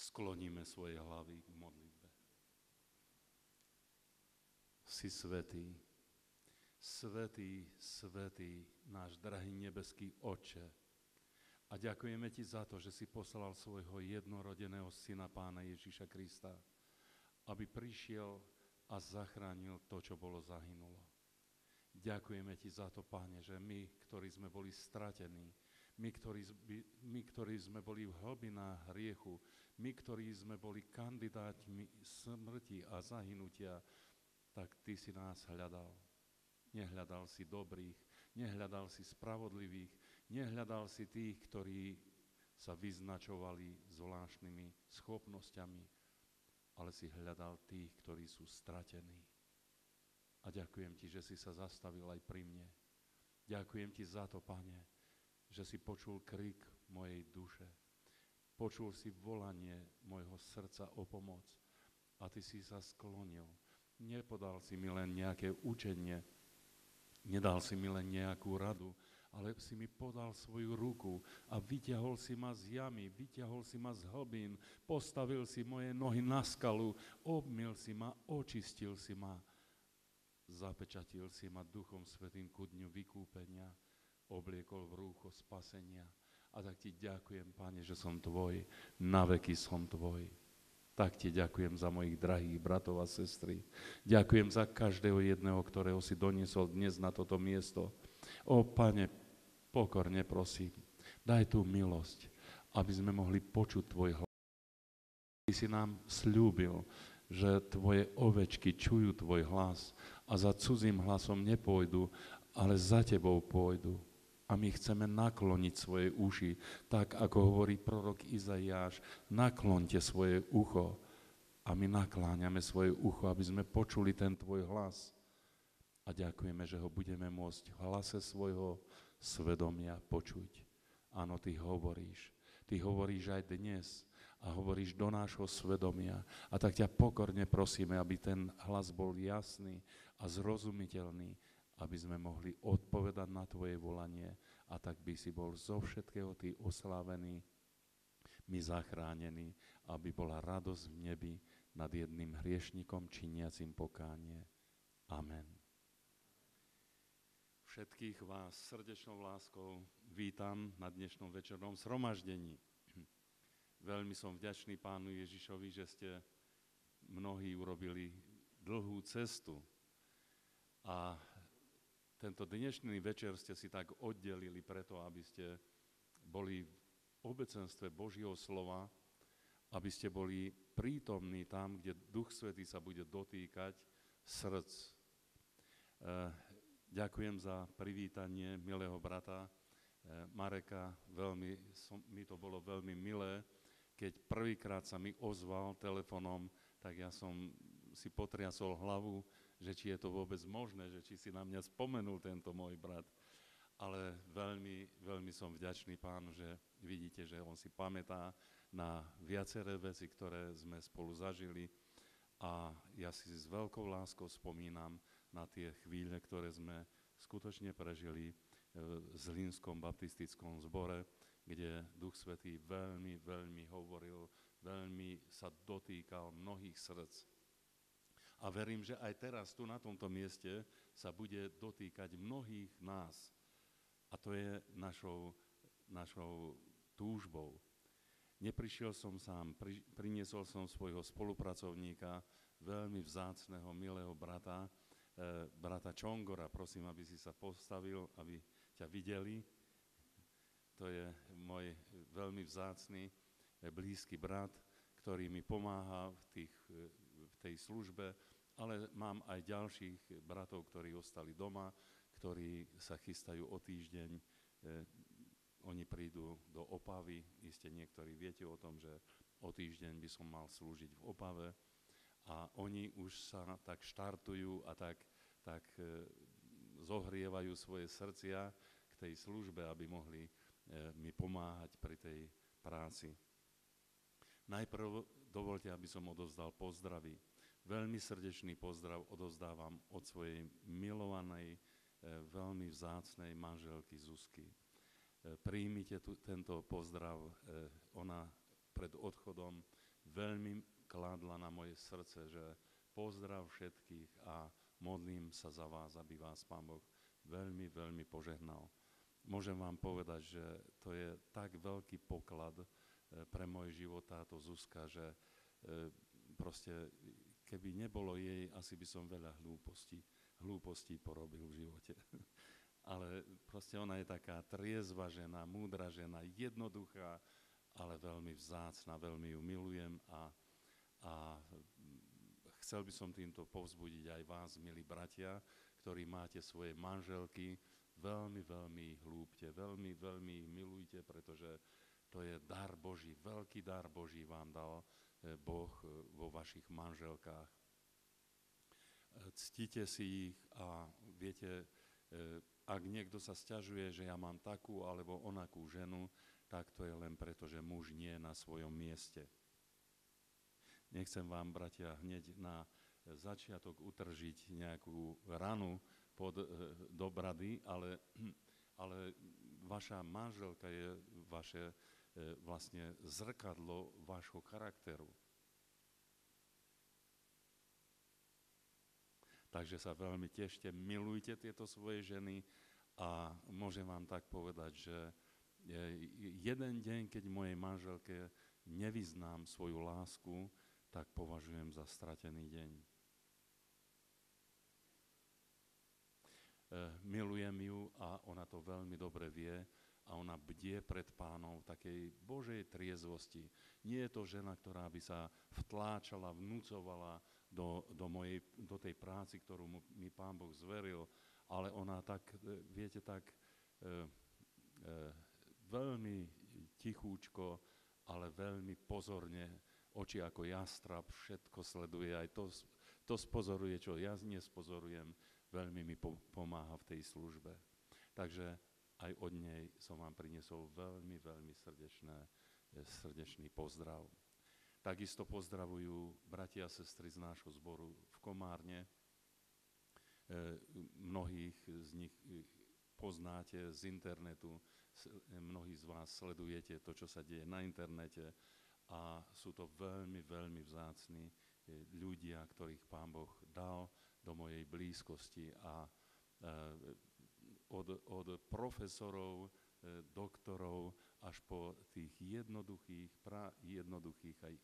Skloníme svoje hlavy k modlitbe. Si svätý, svätý, svätý, náš drahý nebeský Otče. A ďakujeme Ti za to, že si poslal svojho jednorodeného Syna Pána Ježiša Krista, aby prišiel a zachránil to, čo bolo zahynulo. Ďakujeme Ti za to, Páne, že my, ktorí sme boli stratení, my, ktorí sme boli v hlbinách hriechu, my, ktorí sme boli kandidátmi smrti a zahynutia, tak Ty si nás hľadal. Nehľadal si dobrých, nehľadal si spravodlivých, nehľadal si tých, ktorí sa vyznačovali zvláštnymi schopnosťami, ale si hľadal tých, ktorí sú stratení. A ďakujem Ti, že si sa zastavil aj pri mne. Ďakujem Ti za to, Pane, že si počul krik mojej duše. Počul si volanie mojho srdca o pomoc a Ty si sa sklonil. Nepodal si mi len nejaké učenie, nedal si mi len nejakú radu, ale si mi podal svoju ruku a vyťahol si ma z jamy, vyťahol si ma z hlbín, postavil si moje nohy na skalu, obmyl si ma, očistil si ma, zapečatil si ma Duchom Svätým ku dňu vykúpenia, obliekol v rúcho spasenia. A tak Ti ďakujem, Pane, že som Tvoj, na veky som Tvoj. Tak Ti ďakujem za mojich drahých bratov a sestry. Ďakujem za každého jedného, ktorého si doniesol dnes na toto miesto. O, Pane, pokorne prosím, daj tú milosť, aby sme mohli počuť Tvoj hlas. Ty si nám sľúbil, že Tvoje ovečky čujú Tvoj hlas a za cudzým hlasom nepôjdu, ale za Tebou pôjdu. A my chceme nakloniť svoje uši, tak ako hovorí prorok Izaiáš, naklonte svoje ucho. A my nakláňame svoje ucho, aby sme počuli ten Tvoj hlas. A ďakujeme, že ho budeme môcť v hlase svojho svedomia počuť. Áno, Ty hovoríš. Ty hovoríš aj dnes a hovoríš do nášho svedomia. A tak ťa pokorne prosíme, aby ten hlas bol jasný a zrozumiteľný, aby sme mohli odpovedať na Tvoje volanie a tak by si bol zo všetkého Ty oslávený, my zachránení, aby bola radosť v nebi nad jedným hriešnikom činiacim pokánie. Amen. Všetkých vás srdečnou láskou vítam na dnešnom večernom zhromaždení. Veľmi som vďačný Pánu Ježišovi, že ste mnohí urobili dlhú cestu a tento dnešný večer ste si tak oddelili preto, aby ste boli v obecenstve Božieho slova, aby ste boli prítomní tam, kde Duch Svätý sa bude dotýkať srdc. Ďakujem za privítanie milého brata Mareka. Mi to bolo veľmi milé, keď prvýkrát sa mi ozval telefonom, tak ja som si potriasol hlavu, že či je to vôbec možné, že či si na mňa spomenul tento môj brat. Ale veľmi, veľmi som vďačný Pánu, že vidíte, že on si pamätá na viaceré veci, ktoré sme spolu zažili a ja si s veľkou láskou spomínam na tie chvíle, ktoré sme skutočne prežili v Zlínskom baptistickom zbore, kde Duch Svätý veľmi, veľmi hovoril, veľmi sa dotýkal mnohých srdc. A verím, že aj teraz tu na tomto mieste sa bude dotýkať mnohých nás. A to je našou túžbou. Neprišiel som sám, priniesol som svojho spolupracovníka, veľmi vzácneho, milého brata, brata Čongora. Prosím, aby si sa postavil, aby ťa videli. To je môj veľmi vzácny, blízky brat, ktorý mi pomáha v tej službe, ale mám aj ďalších bratov, ktorí ostali doma, ktorí sa chystajú o týždeň. Oni prídu do Opavy, iste niektorí viete o tom, že o týždeň by som mal slúžiť v Opave a oni už sa tak štartujú a tak zohrievajú svoje srdcia k tej službe, aby mohli mi pomáhať pri tej práci. Najprv dovoľte, aby som odovzdal pozdravy. Veľmi srdečný pozdrav odovzdávam od svojej milovanej, veľmi vzácnej manželky Zuzky. Príjmite tento pozdrav. Ona pred odchodom veľmi kládla na moje srdce, že pozdrav všetkých a modlím sa za vás, aby vás Pán Boh veľmi, veľmi požehnal. Môžem vám povedať, že to je tak veľký poklad pre môj život táto Zuzka, že proste keby nebolo jej, asi by som veľa hlúpostí porobil v živote. Ale proste ona je taká triezva žena, múdra žena, jednoduchá, ale veľmi vzácna, veľmi ju milujem a chcel by som týmto povzbudiť aj vás, milí bratia, ktorí máte svoje manželky, veľmi, veľmi ich hlúbte, veľmi, veľmi ich milujte, pretože to je dar Boží, veľký dar Boží vám dal Boh vo vašich manželkách. Ctite si ich a viete, ak niekto sa sťažuje, že ja mám takú alebo onakú ženu, tak to je len preto, že muž nie je na svojom mieste. Nechcem vám, bratia, hneď na začiatok utržiť nejakú ranu do brady, ale vaša manželka je vaše vlastne zrkadlo vášho charakteru. Takže sa veľmi tešte, milujte tieto svoje ženy a môžem vám tak povedať, že jeden deň, keď mojej manželke nevyznám svoju lásku, tak považujem za stratený deň. Milujem ju a ona to veľmi dobre vie a ona bdie pred Pánom v takej Božej triezvosti. Nie je to žena, ktorá by sa vtláčala, vnúcovala do tej práci, ktorú mi Pán Boh zveril, ale ona tak, viete, tak veľmi tichúčko, ale veľmi pozorne, oči ako jastrab, všetko sleduje, aj to spozoruje, čo ja nespozorujem, veľmi mi pomáha v tej službe. Takže aj od nej som vám priniesol veľmi, veľmi srdečný pozdrav. Takisto pozdravujú bratia a sestry z nášho zboru v Komárne. Mnohých z nich poznáte z internetu, mnohí z vás sledujete to, čo sa deje na internete a sú to veľmi, veľmi vzácni ľudia, ktorých Pán Boh dal do mojej blízkosti a od profesorov, doktorov až po tých jednoduchých, jednoduchých aj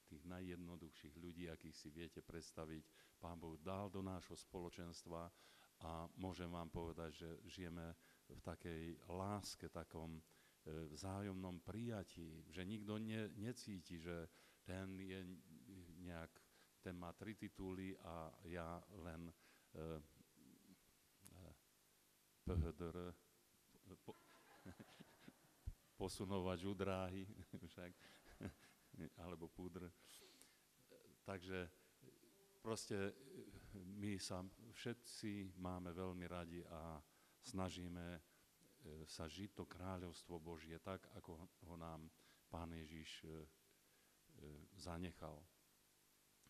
tých najjednoduchších ľudí, akých si viete predstaviť, Pán Boh dal do nášho spoločenstva a môžem vám povedať, že žijeme v takej láske, takom vzájomnom prijatí, že nikto necíti, že ten je ten má 3 tituly a ja len PHDR, posunovač u dráhy, však, alebo púdr. Takže proste my sa všetci máme veľmi radi a snažíme sa žiť to kráľovstvo Božie tak, ako ho nám Pán Ježiš zanechal.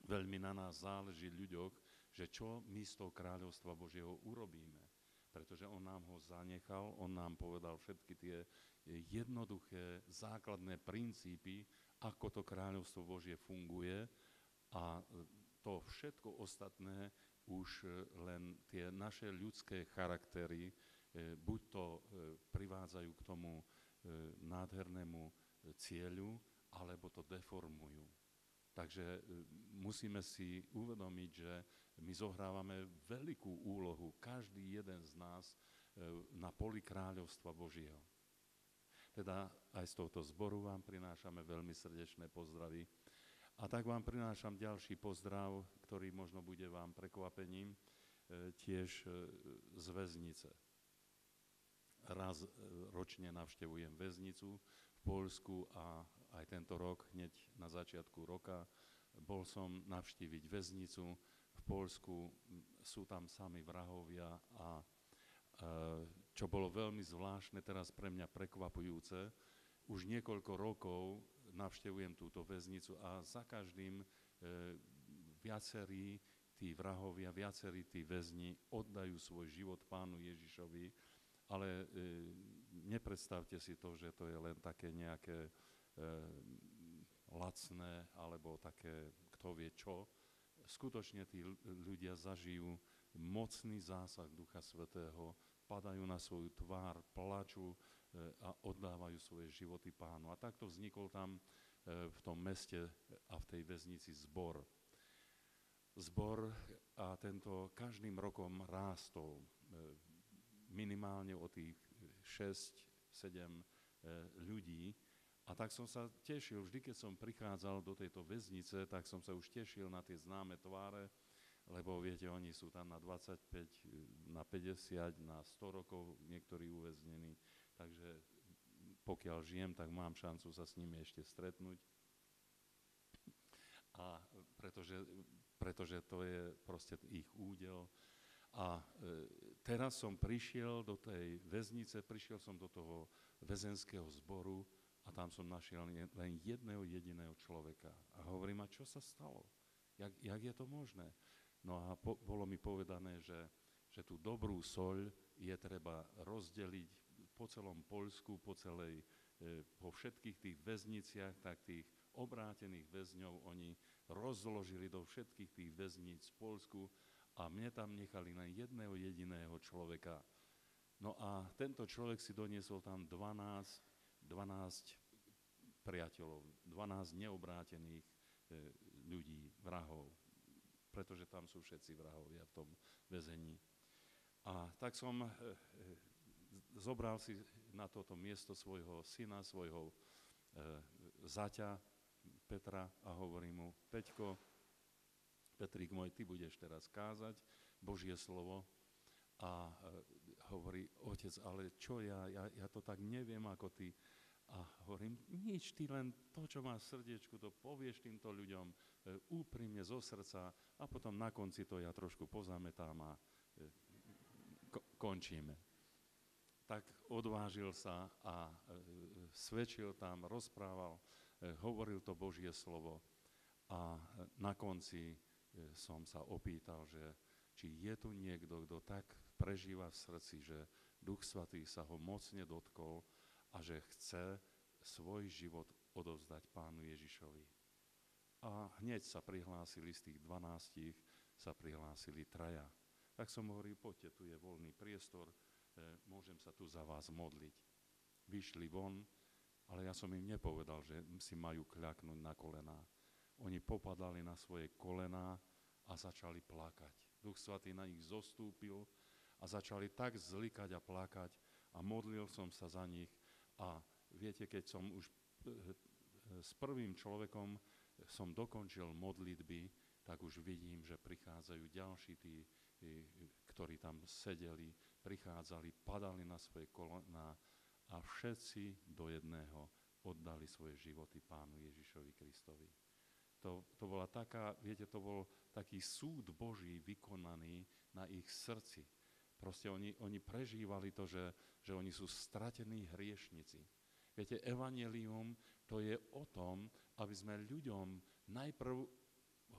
Veľmi na nás záleží ľuďoch, že čo my z toho kráľovstva Božieho urobíme. Pretože on nám ho zanechal, on nám povedal všetky tie jednoduché, základné princípy, ako to kráľovstvo Božie funguje a to všetko ostatné už len tie naše ľudské charaktery buď to privádzajú k tomu nádhernému cieľu, alebo to deformujú. Takže musíme si uvedomiť, že my zohrávame veľkú úlohu, každý jeden z nás, na poli kráľovstva Božieho. Teda aj z tohto zboru vám prinášame veľmi srdečné pozdravy. A tak vám prinášam ďalší pozdrav, ktorý možno bude vám prekvapením, tiež z väznice. Raz ročne navštevujem väznicu v Poľsku a aj tento rok, hneď na začiatku roka, bol som navštíviť väznicu v Poľsku. Sú tam sami vrahovia a čo bolo veľmi zvláštne, teraz pre mňa prekvapujúce, už niekoľko rokov navštevujem túto väznicu a za každým viacerí tí vrahovia, viacerí tí väzni oddajú svoj život Pánu Ježišovi, ale nepredstavte si to, že to je len také nejaké lacné alebo také, kto vie čo. Skutočne tí ľudia zažijú mocný zásah Ducha Svätého, padajú na svoju tvár, plačú a oddávajú svoje životy Pánu. A takto vznikol tam v tom meste a v tej väznici zbor. Zbor a tento každým rokom rástol minimálne o tých 6-7 ľudí. A tak som sa tešil, vždy keď som prichádzal do tejto väznice, tak som sa už tešil na tie známe tváre, lebo viete, oni sú tam na 25, na 50, na 100 rokov niektorí uväznení, takže pokiaľ žijem, tak mám šancu sa s nimi ešte stretnúť. A pretože to je proste ich údel. A teraz som prišiel do tej väznice, prišiel som do toho väzenského zboru a tam som našiel len jedného jediného človeka. A hovorím, a čo sa stalo? Jak je to možné? No a bolo mi povedané, že tú dobrú soľ je treba rozdeliť po celom Poľsku, po všetkých tých väzniciach, tak tých obrátených väzňov oni rozložili do všetkých tých väzníc v Poľsku a mne tam nechali len jedného jediného človeka. No a tento človek si doniesol tam 12 priateľov, 12 neobrátených ľudí, vrahov, pretože tam sú všetci vrahovia v tom väzení. A tak som zobral si na toto miesto svojho syna, svojho zaťa Petra a hovorím mu, Peťko, Petrík môj, ty budeš teraz kázať Božie slovo. A hovorí, otec, ale čo ja to tak neviem ako ty. A hovorím, nič, ty len to, čo máš v srdiečku, to povieš týmto ľuďom úprimne zo srdca a potom na konci to ja trošku pozametám a končíme. Tak odvážil sa a svedčil tam, rozprával, hovoril to Božie slovo a na konci som sa opýtal, že či je tu niekto, kto tak prežíva v srdci, že Duch Svätý sa ho mocne dotkol a že chce svoj život odovzdať Pánu Ježišovi. A hneď sa prihlásili z tých 12, sa prihlásili 3. Tak som hovoril, poďte, tu je voľný priestor, môžem sa tu za vás modliť. Vyšli von, ale ja som im nepovedal, že si majú kľaknúť na kolená. Oni popadali na svoje kolená a začali plakať. Duch Svätý na nich zostúpil a začali tak zlikať a plakať a modlil som sa za nich. A viete, keď som už s prvým človekom som dokončil modlitby, tak už vidím, že prichádzajú ďalší tí, ktorí tam sedeli, prichádzali, padali na svoje kolená a všetci do jedného oddali svoje životy Pánu Ježišovi Kristovi. To bola taká, viete, to bol taký súd Boží vykonaný na ich srdci. Proste oni prežívali to, že oni sú stratení hriešnici. Viete, evanjelium to je o tom, aby sme ľuďom najprv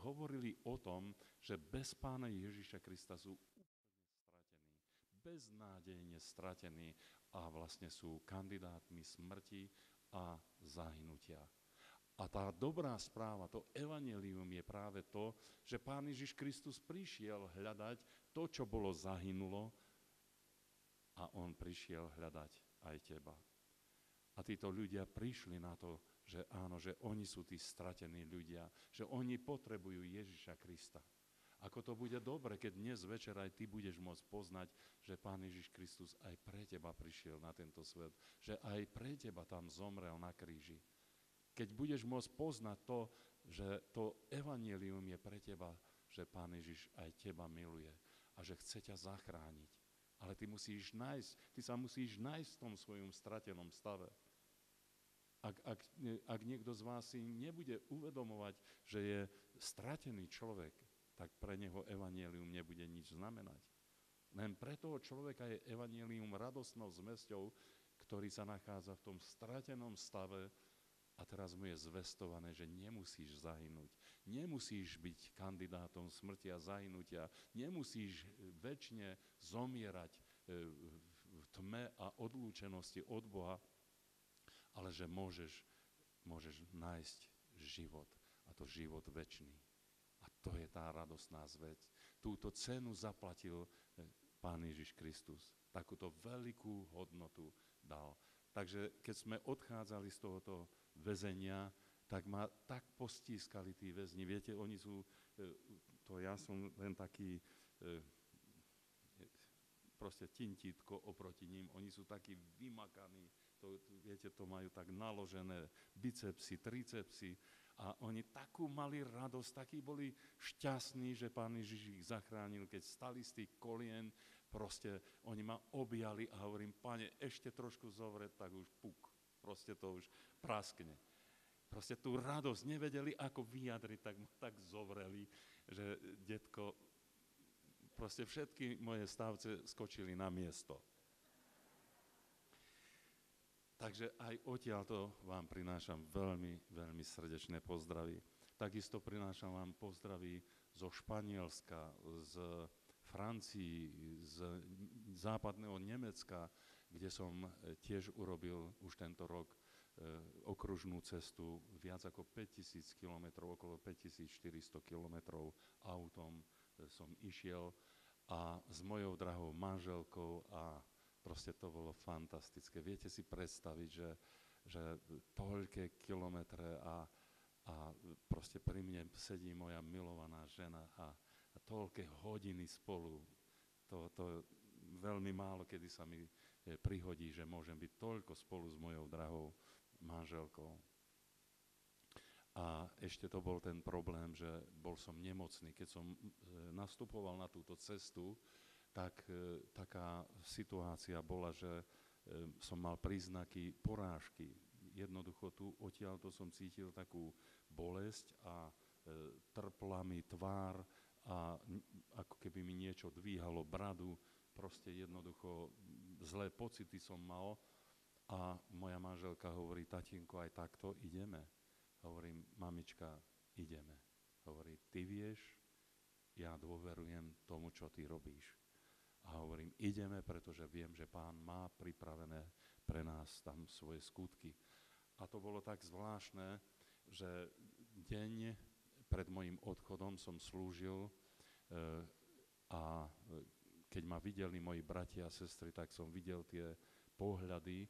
hovorili o tom, že bez Pána Ježiša Krista sú úplne stratení, beznádejne stratení a vlastne sú kandidátmi smrti a zahynutia. A tá dobrá správa, to evanjelium je práve to, že Pán Ježiš Kristus prišiel hľadať to, čo bolo zahynulo a on prišiel hľadať aj teba. A títo ľudia prišli na to, že áno, že oni sú tí stratení ľudia, že oni potrebujú Ježiša Krista. Ako to bude dobre, keď dnes večer aj ty budeš môcť poznať, že Pán Ježiš Kristus aj pre teba prišiel na tento svet, že aj pre teba tam zomrel na kríži. Keď budeš môcť poznať to, že to evanjelium je pre teba, že Pán Ježiš aj teba miluje a že chce ťa zachrániť. Ale ty sa musíš nájsť v tom svojom stratenom stave. Ak niekto z vás si nebude uvedomovať, že je stratený človek, tak pre neho evanjelium nebude nič znamenať. Len pre toho človeka je evanjelium radostnou zmesťou, ktorý sa nachádza v tom stratenom stave. A teraz mu je zvestované, že nemusíš zahynúť, nemusíš byť kandidátom smrti a zahynutia, nemusíš večne zomierať v tme a odlúčenosti od Boha, ale že môžeš nájsť život. A to život večný. A to je tá radostná zväz. Túto cenu zaplatil Pán Ježiš Kristus. Takúto veľkú hodnotu dal. Takže keď sme odchádzali z tohoto väzenia, tak ma tak postískali tí väzni. Viete, oni sú, to ja som len taký proste tintítko oproti ním. Oni sú takí vymakaní, viete, to majú tak naložené bicepsy, tricepsy a oni takú mali radosť, takí boli šťastní, že Pán Ježiš ich zachránil, keď stali z tých kolien, proste oni ma objali a hovorím, Pane, ešte trošku zovreť, tak už puk, proste to už praskne. Proste tú radosť nevedeli, ako vyjadriť, tak ma tak zovreli, že detko, proste všetky moje stavce skočili na miesto. Takže aj odtiaľto vám prinášam veľmi, veľmi srdečné pozdravy. Takisto prinášam vám pozdravy zo Španielska, z Francii, z západného Nemecka, kde som tiež urobil už tento rok okružnú cestu, viac ako 5000 kilometrov, okolo 5400 kilometrov autom som išiel a s mojou drahou manželkou a proste to bolo fantastické. Viete si predstaviť, že toľké kilometre a proste pri mne sedí moja milovaná žena a toľké hodiny spolu. To veľmi málo, kedy sa mi prihodí, že môžem byť toľko spolu s mojou drahou manželkou. A ešte to bol ten problém, že bol som nemocný. Keď som nastupoval na túto cestu, tak taká situácia bola, že som mal príznaky porážky. Jednoducho tu odtiaľto som cítil takú bolesť a trpla mi tvár a ako keby mi niečo dvíhalo bradu. Proste jednoducho zlé pocity som mal a moja manželka hovorí, tatínko, aj takto ideme. Hovorím, mamička, ideme. Hovorí, ty vieš, ja dôverujem tomu, čo ty robíš. A hovorím, ideme, pretože viem, že Pán má pripravené pre nás tam svoje skutky. A to bolo tak zvláštne, že deň pred mojim odchodom som slúžil a keď ma videli moji bratia a sestry, tak som videl tie pohľady,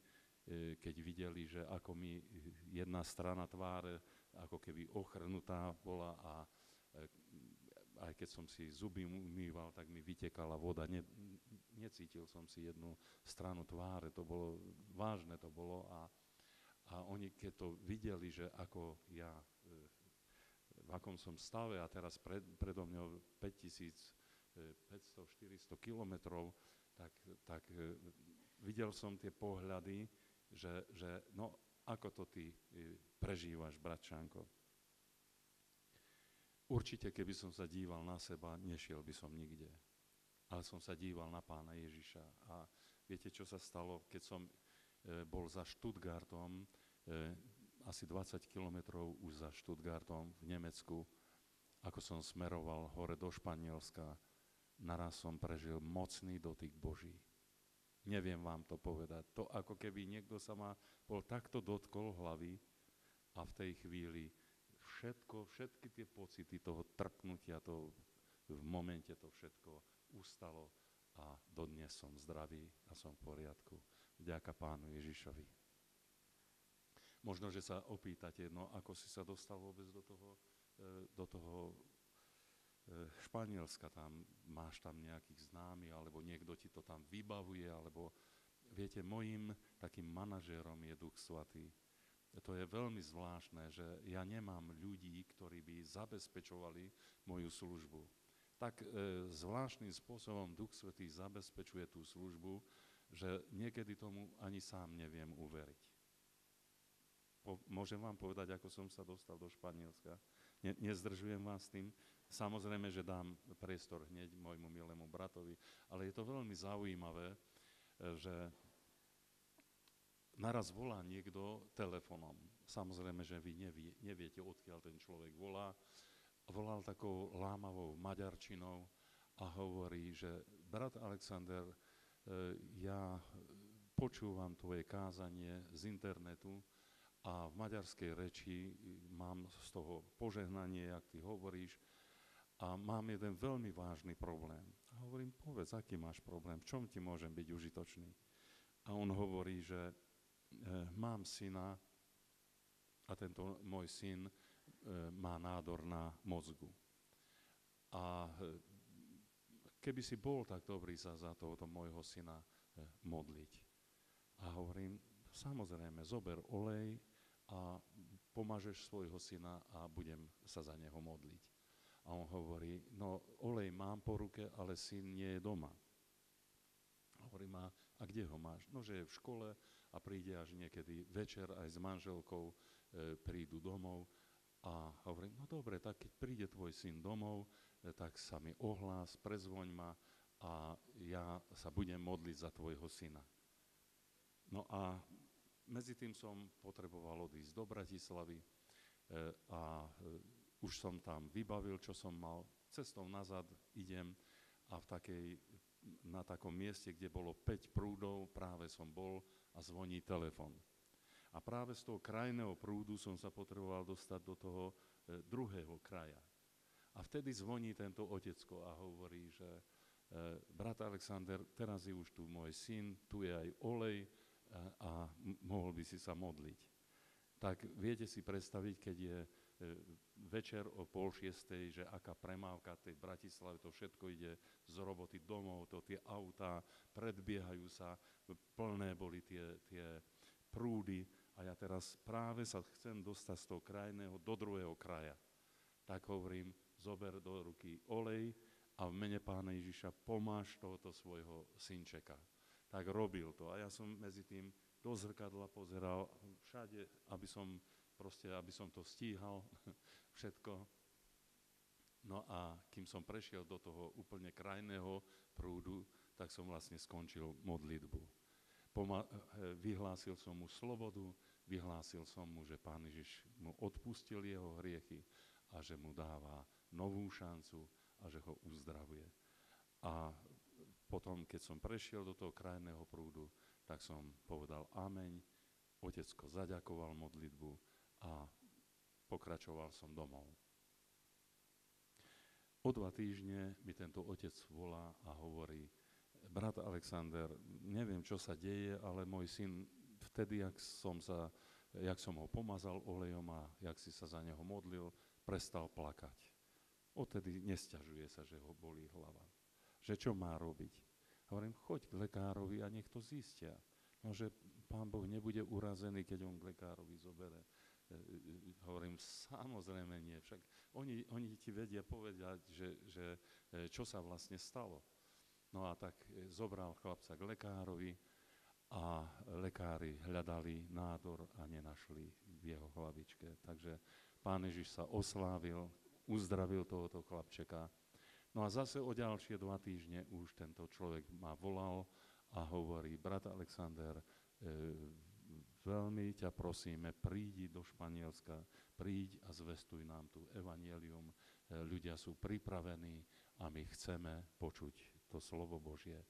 keď videli, že ako mi jedna strana tváre ako keby ochrnutá bola a aj keď som si zuby umýval, tak mi vytekala voda. Necítil som si jednu stranu tváre, to bolo vážne to bolo a oni keď to videli, že ako ja v akom som stave a teraz predo mňou 5500-400 kilometrov, tak videl som tie pohľady, že no, ako to ty prežívaš, bratčánko. Určite, keby som sa díval na seba, nešiel by som nikde. Ale som sa díval na Pána Ježiša. A viete, čo sa stalo, keď som bol za Stuttgartom, asi 20 kilometrov už za Stuttgartom v Nemecku, ako som smeroval hore do Španielska, naraz som prežil mocný dotyk Boží. Neviem vám to povedať. To ako keby niekto sa ma bol takto dotkol hlavy a v tej chvíli všetky tie pocity toho trpnutia, v momente to všetko ustalo a dodnes som zdravý a som v poriadku. Vďaka Pánu Ježišovi. Možno, že sa opýtate, no ako si sa dostal vôbec do toho Španielska, máš tam nejakých známych, alebo niekto ti to tam vybavuje, alebo viete, mojím takým manažérom je Duch Svatý. To je veľmi zvláštne, že ja nemám ľudí, ktorí by zabezpečovali moju službu. Tak zvláštnym spôsobom Duch Svätý zabezpečuje tú službu, že niekedy tomu ani sám neviem uveriť. Môžem vám povedať, ako som sa dostal do Španielska? Nezdržujem vás tým. Samozrejme, že dám priestor hneď môjmu milému bratovi, ale je to veľmi zaujímavé, že naraz volá niekto telefónom. Samozrejme, že vy neviete, odkiaľ ten človek volá. Volal takou lámavou maďarčinou a hovorí, že brat Alexander, ja počúvam tvoje kázanie z internetu a v maďarskej reči mám z toho požehnanie, jak ty hovoríš, a mám jeden veľmi vážny problém. A hovorím, povedz, aký máš problém, v čom ti môžem byť užitočný? A on hovorí, že mám syna a tento môj syn má nádor na mozgu. A keby si bol tak dobrý sa za tohoto môjho syna modliť. A hovorím, samozrejme, zober olej a pomažeš svojho syna a budem sa za neho modliť. A on hovorí, no olej mám po ruke, ale syn nie je doma. Hovorím, a kde ho máš? No, že je v škole a príde až niekedy večer aj s manželkou, prídu domov. A hovorím, no dobre, tak keď príde tvoj syn domov, tak sa mi ohlás, prezvoň ma a ja sa budem modliť za tvojho syna. No a medzi tým som potreboval odísť do Bratislavy a už som tam vybavil, čo som mal. Cestou nazad idem a na takom mieste, kde bolo 5 prúdov, práve som bol a zvoní telefon. A práve z toho krajného prúdu som sa potreboval dostať do toho druhého kraja. A vtedy zvoní tento otecko a hovorí, že brat Alexander, teraz je už tu môj syn, tu je aj olej a mohol by si sa modliť. Tak viete si predstaviť, keď je večer o 5:30, že aká premávka tej Bratislave, to všetko ide z roboty domov, to tie autá predbiehajú sa, plné boli tie prúdy a ja teraz práve sa chcem dostať z toho krajného do druhého kraja. Tak hovorím, zober do ruky olej a v mene Pána Ježiša pomáš tohoto svojho synčeka. Tak robil to a ja som medzi tým do zrkadla pozeral všade, aby som to stíhal, všetko. No a kým som prešiel do toho úplne krajného prúdu, tak som vlastne skončil modlitbu. Vyhlásil som mu slobodu, vyhlásil som mu, že Pán Ježiš mu odpustil jeho hriechy a že mu dáva novú šancu a že ho uzdravuje. A potom, keď som prešiel do toho krajného prúdu, tak som povedal ameň, otecko zaďakoval modlitbu a pokračoval som domov. O 2 týždne mi tento otec volá a hovorí, brat Alexander, neviem, čo sa deje, ale môj syn vtedy, jak som ho pomazal olejom a jak si sa za neho modlil, prestal plakať. Odtedy nesťažuje sa, že ho bolí hlava. Že čo má robiť? Hovorím, choď k lekárovi a nech to zistia. No, že Pán Boh nebude urazený, keď on k lekárovi zobere. Hovorím, samozrejme nie. Však oni ti vedia povedať, že čo sa vlastne stalo. No a tak zobral chlapca k lekárovi a lekári hľadali nádor a nenašli v jeho hlavičke. Takže Pán Ježiš sa oslávil, uzdravil tohoto chlapčeka. No a zase o ďalšie 2 týždne už tento človek ma volal a hovorí, brat Alexander, veľmi ťa prosíme, prídi do Španielska, príď a zvestuj nám tu evanjelium. Ľudia sú pripravení a my chceme počuť to slovo Božie.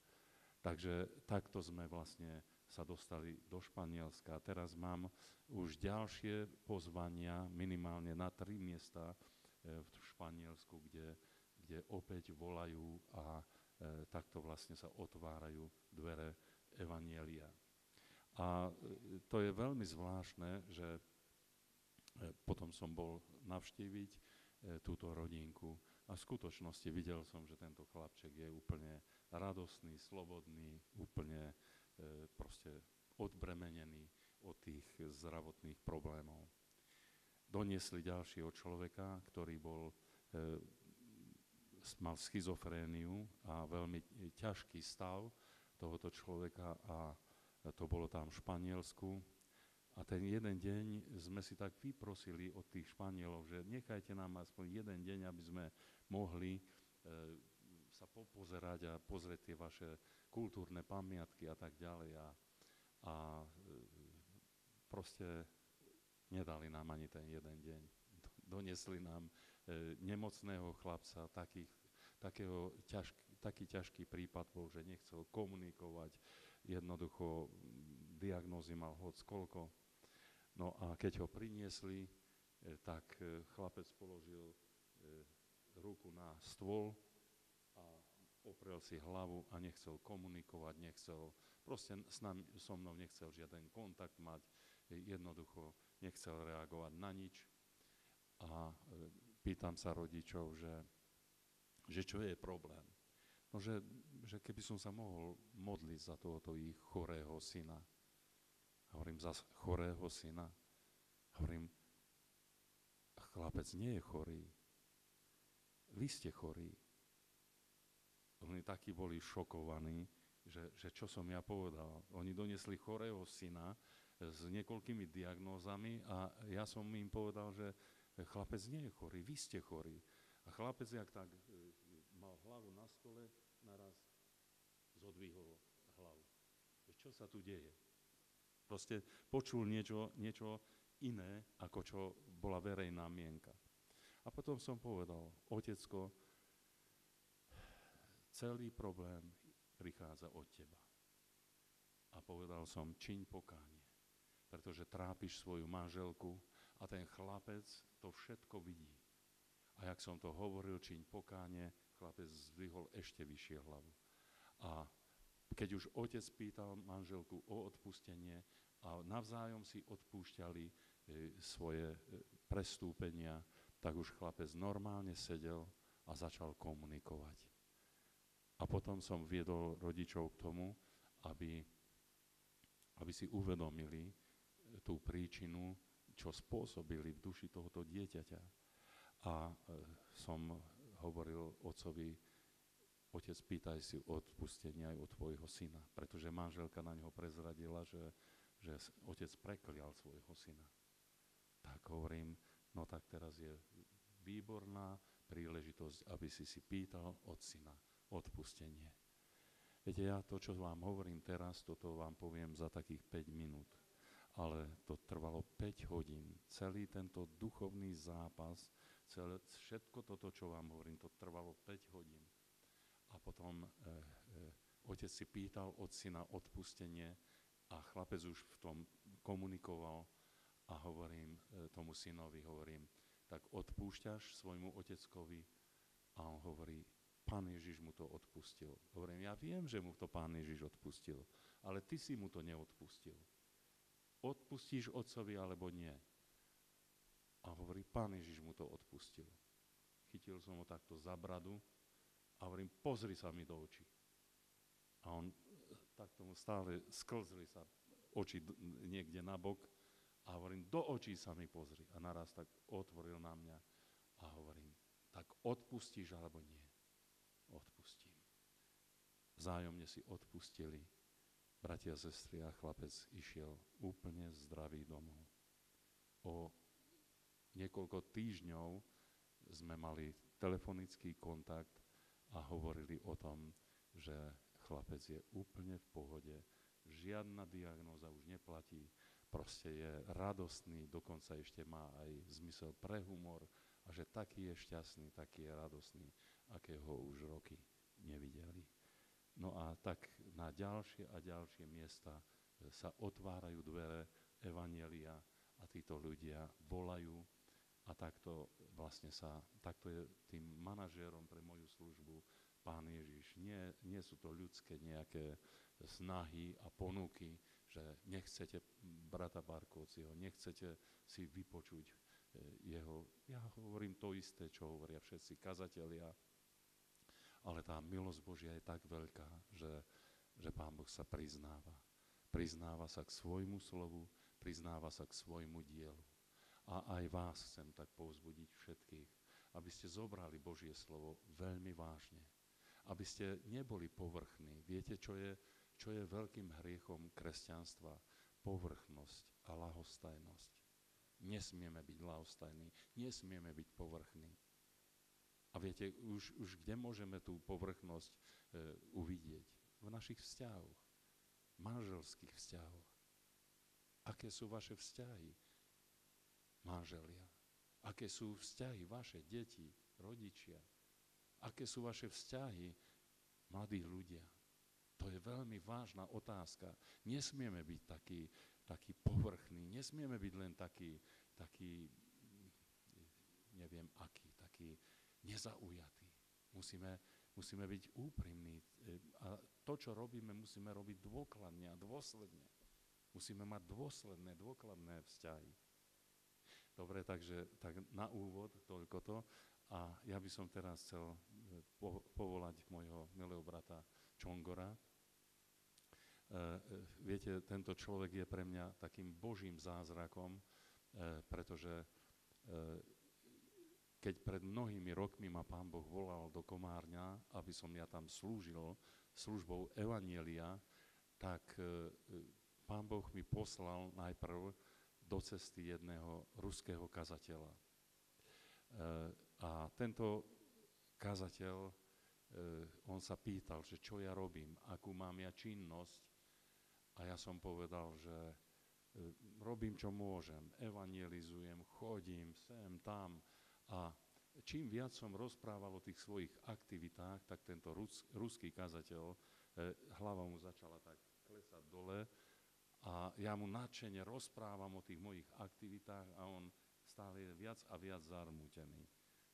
Takže takto sme vlastne sa dostali do Španielska. Teraz mám už ďalšie pozvania, minimálne na 3 miesta v Španielsku, kde opäť volajú a takto vlastne sa otvárajú dvere evanjelia. A to je veľmi zvláštne, že potom som bol navštíviť túto rodinku a v skutočnosti videl som, že tento chlapček je úplne radostný, slobodný, úplne proste odbremenený od tých zdravotných problémov. Doniesli ďalšieho človeka, ktorý mal schizofréniu a veľmi ťažký stav tohoto človeka a to bolo tam v Španielsku. A ten jeden deň sme si tak vyprosili od tých Španielov, že nechajte nám aspoň jeden deň, aby sme mohli sa popozerať a pozrieť tie vaše kultúrne pamiatky a tak ďalej. A proste nedali nám ani ten jeden deň. Donesli nám nemocného chlapca, taký ťažký prípad bol, že nechcel komunikovať, jednoducho diagnózy mal hockoľko. No a keď ho priniesli, tak chlapec položil ruku na stôl a oprel si hlavu a nechcel komunikovať, proste so mnou nechcel žiaden kontakt mať, jednoducho nechcel reagovať na nič. A pýtam sa rodičov, že čo je problém. No, že keby som sa mohol modliť za tohoto ich chorého syna. Hovorím, za chorého syna. Hovorím, chlapec nie je chorý. Vy ste chorí. Oni takí boli šokovaní, že čo som ja povedal. Oni donesli chorého syna s niekoľkými diagnózami a ja som im povedal, že chlapec nie je chorý, vy ste chorí. A chlapec, jak tak mal hlavu na stole, naraz zodvihol hlavu. Čo sa tu deje? Proste počul niečo iné, ako čo bola verejná mienka. A potom som povedal, otecko, celý problém prichádza od teba. A povedal som, čiň pokánie, pretože trápiš svoju manželku a ten chlapec to všetko vidí. A jak som to hovoril, čiň pokánie, chlapec zdvihol ešte vyššie hlavu. A keď už otec pýtal manželku o odpustenie a navzájom si odpúšťali svoje prestúpenia, tak už chlapec normálne sedel a začal komunikovať. A potom som viedol rodičov k tomu, aby si uvedomili tú príčinu, čo spôsobili v duši tohoto dieťaťa. A som hovoril otcovi, otec, pýtaj si odpustenie aj od tvojho syna, pretože manželka na ňo prezradila, že otec preklial svojho syna. Tak hovorím, no tak teraz je výborná príležitosť, aby si pýtal od syna odpustenie. Viete, ja to, čo vám hovorím teraz, toto vám poviem za takých 5 minút. Ale to trvalo 5 hodín. Celý tento duchovný zápas, všetko toto, čo vám hovorím, to trvalo 5 hodín. A potom otec si pýtal od syna odpustenie a chlapec už v tom komunikoval a hovorím tomu synovi, tak odpúšťaš svojmu oteckovi? A on hovorí, Pán Ježiš mu to odpustil. Hovorím, ja viem, že mu to Pán Ježiš odpustil, ale ty si mu to neodpustil. Odpustíš otcovi alebo nie? A hovorí, Pán Ježiš mu to odpustil. Chytil som ho takto za bradu a hovorím, pozri sa mi do očí. A on takto mu stále sklzli sa oči niekde na bok a hovorím, do očí sa mi pozri. A naraz tak otvoril na mňa a hovorím, tak odpustíš alebo nie? Odpustím. Vzájomne si odpustili. Bratia, sestry a chlapec išiel úplne zdravý domov. O niekoľko týždňov sme mali telefonický kontakt a hovorili o tom, že chlapec je úplne v pohode, žiadna diagnóza už neplatí, proste je radostný, dokonca ešte má aj zmysel pre humor a že taký je šťastný, taký je radostný, akého už roky nevideli. No a tak na ďalšie a ďalšie miesta sa otvárajú dvere evanjelia a títo ľudia volajú a takto vlastne takto je tým manažérom pre moju službu Pán Ježiš. Nie sú to ľudské nejaké snahy a ponuky, že nechcete brata Barkovciho, nechcete si vypočuť jeho. Ja hovorím to isté, čo hovoria všetci kazatelia, ale tá milosť Božia je tak veľká, že Pán Boh sa priznáva. Priznáva sa k svojmu slovu, priznáva sa k svojmu dielu. A aj vás chcem tak povzbudiť všetkých, aby ste zobrali Božie slovo veľmi vážne. Aby ste neboli povrchní. Viete, čo je veľkým hriechom kresťanstva? Povrchnosť a ľahostajnosť. Nesmieme byť ľahostajní, nesmieme byť povrchní. A viete, už kde môžeme tú povrchnosť uvidieť? V našich vzťahoch, manželských vzťahoch. Aké sú vaše vzťahy, manželia? Aké sú vzťahy vaše deti, rodičia? Aké sú vaše vzťahy, mladí ľudia? To je veľmi vážna otázka. Nesmieme byť takí taký povrchný. Nesmieme byť len taký, neviem aký, taký nezaujatý. Musíme byť úprimní. A to, čo robíme, musíme robiť dôkladne a dôsledne. Musíme mať dôkladné vzťahy. Dobre, takže tak na úvod toľko to. A ja by som teraz chcel povolať môjho milého brata Čongora. Viete, tento človek je pre mňa takým božím zázrakom, pretože keď pred mnohými rokmi ma Pán Boh volal do Komárňa, aby som ja tam slúžil službou evanjelia, tak Pán Boh mi poslal najprv do cesty jedného ruského kazateľa. A tento kazateľ, on sa pýtal, že čo ja robím, akú mám ja činnosť. A ja som povedal, že robím, čo môžem, evangelizujem, chodím sem, tam. A čím viac som rozprával o tých svojich aktivitách, tak tento ruský kazateľ, hlava mu začala tak klesať dole a ja mu nadšene rozprávam o tých mojich aktivitách a on stále je viac a viac zarmútený.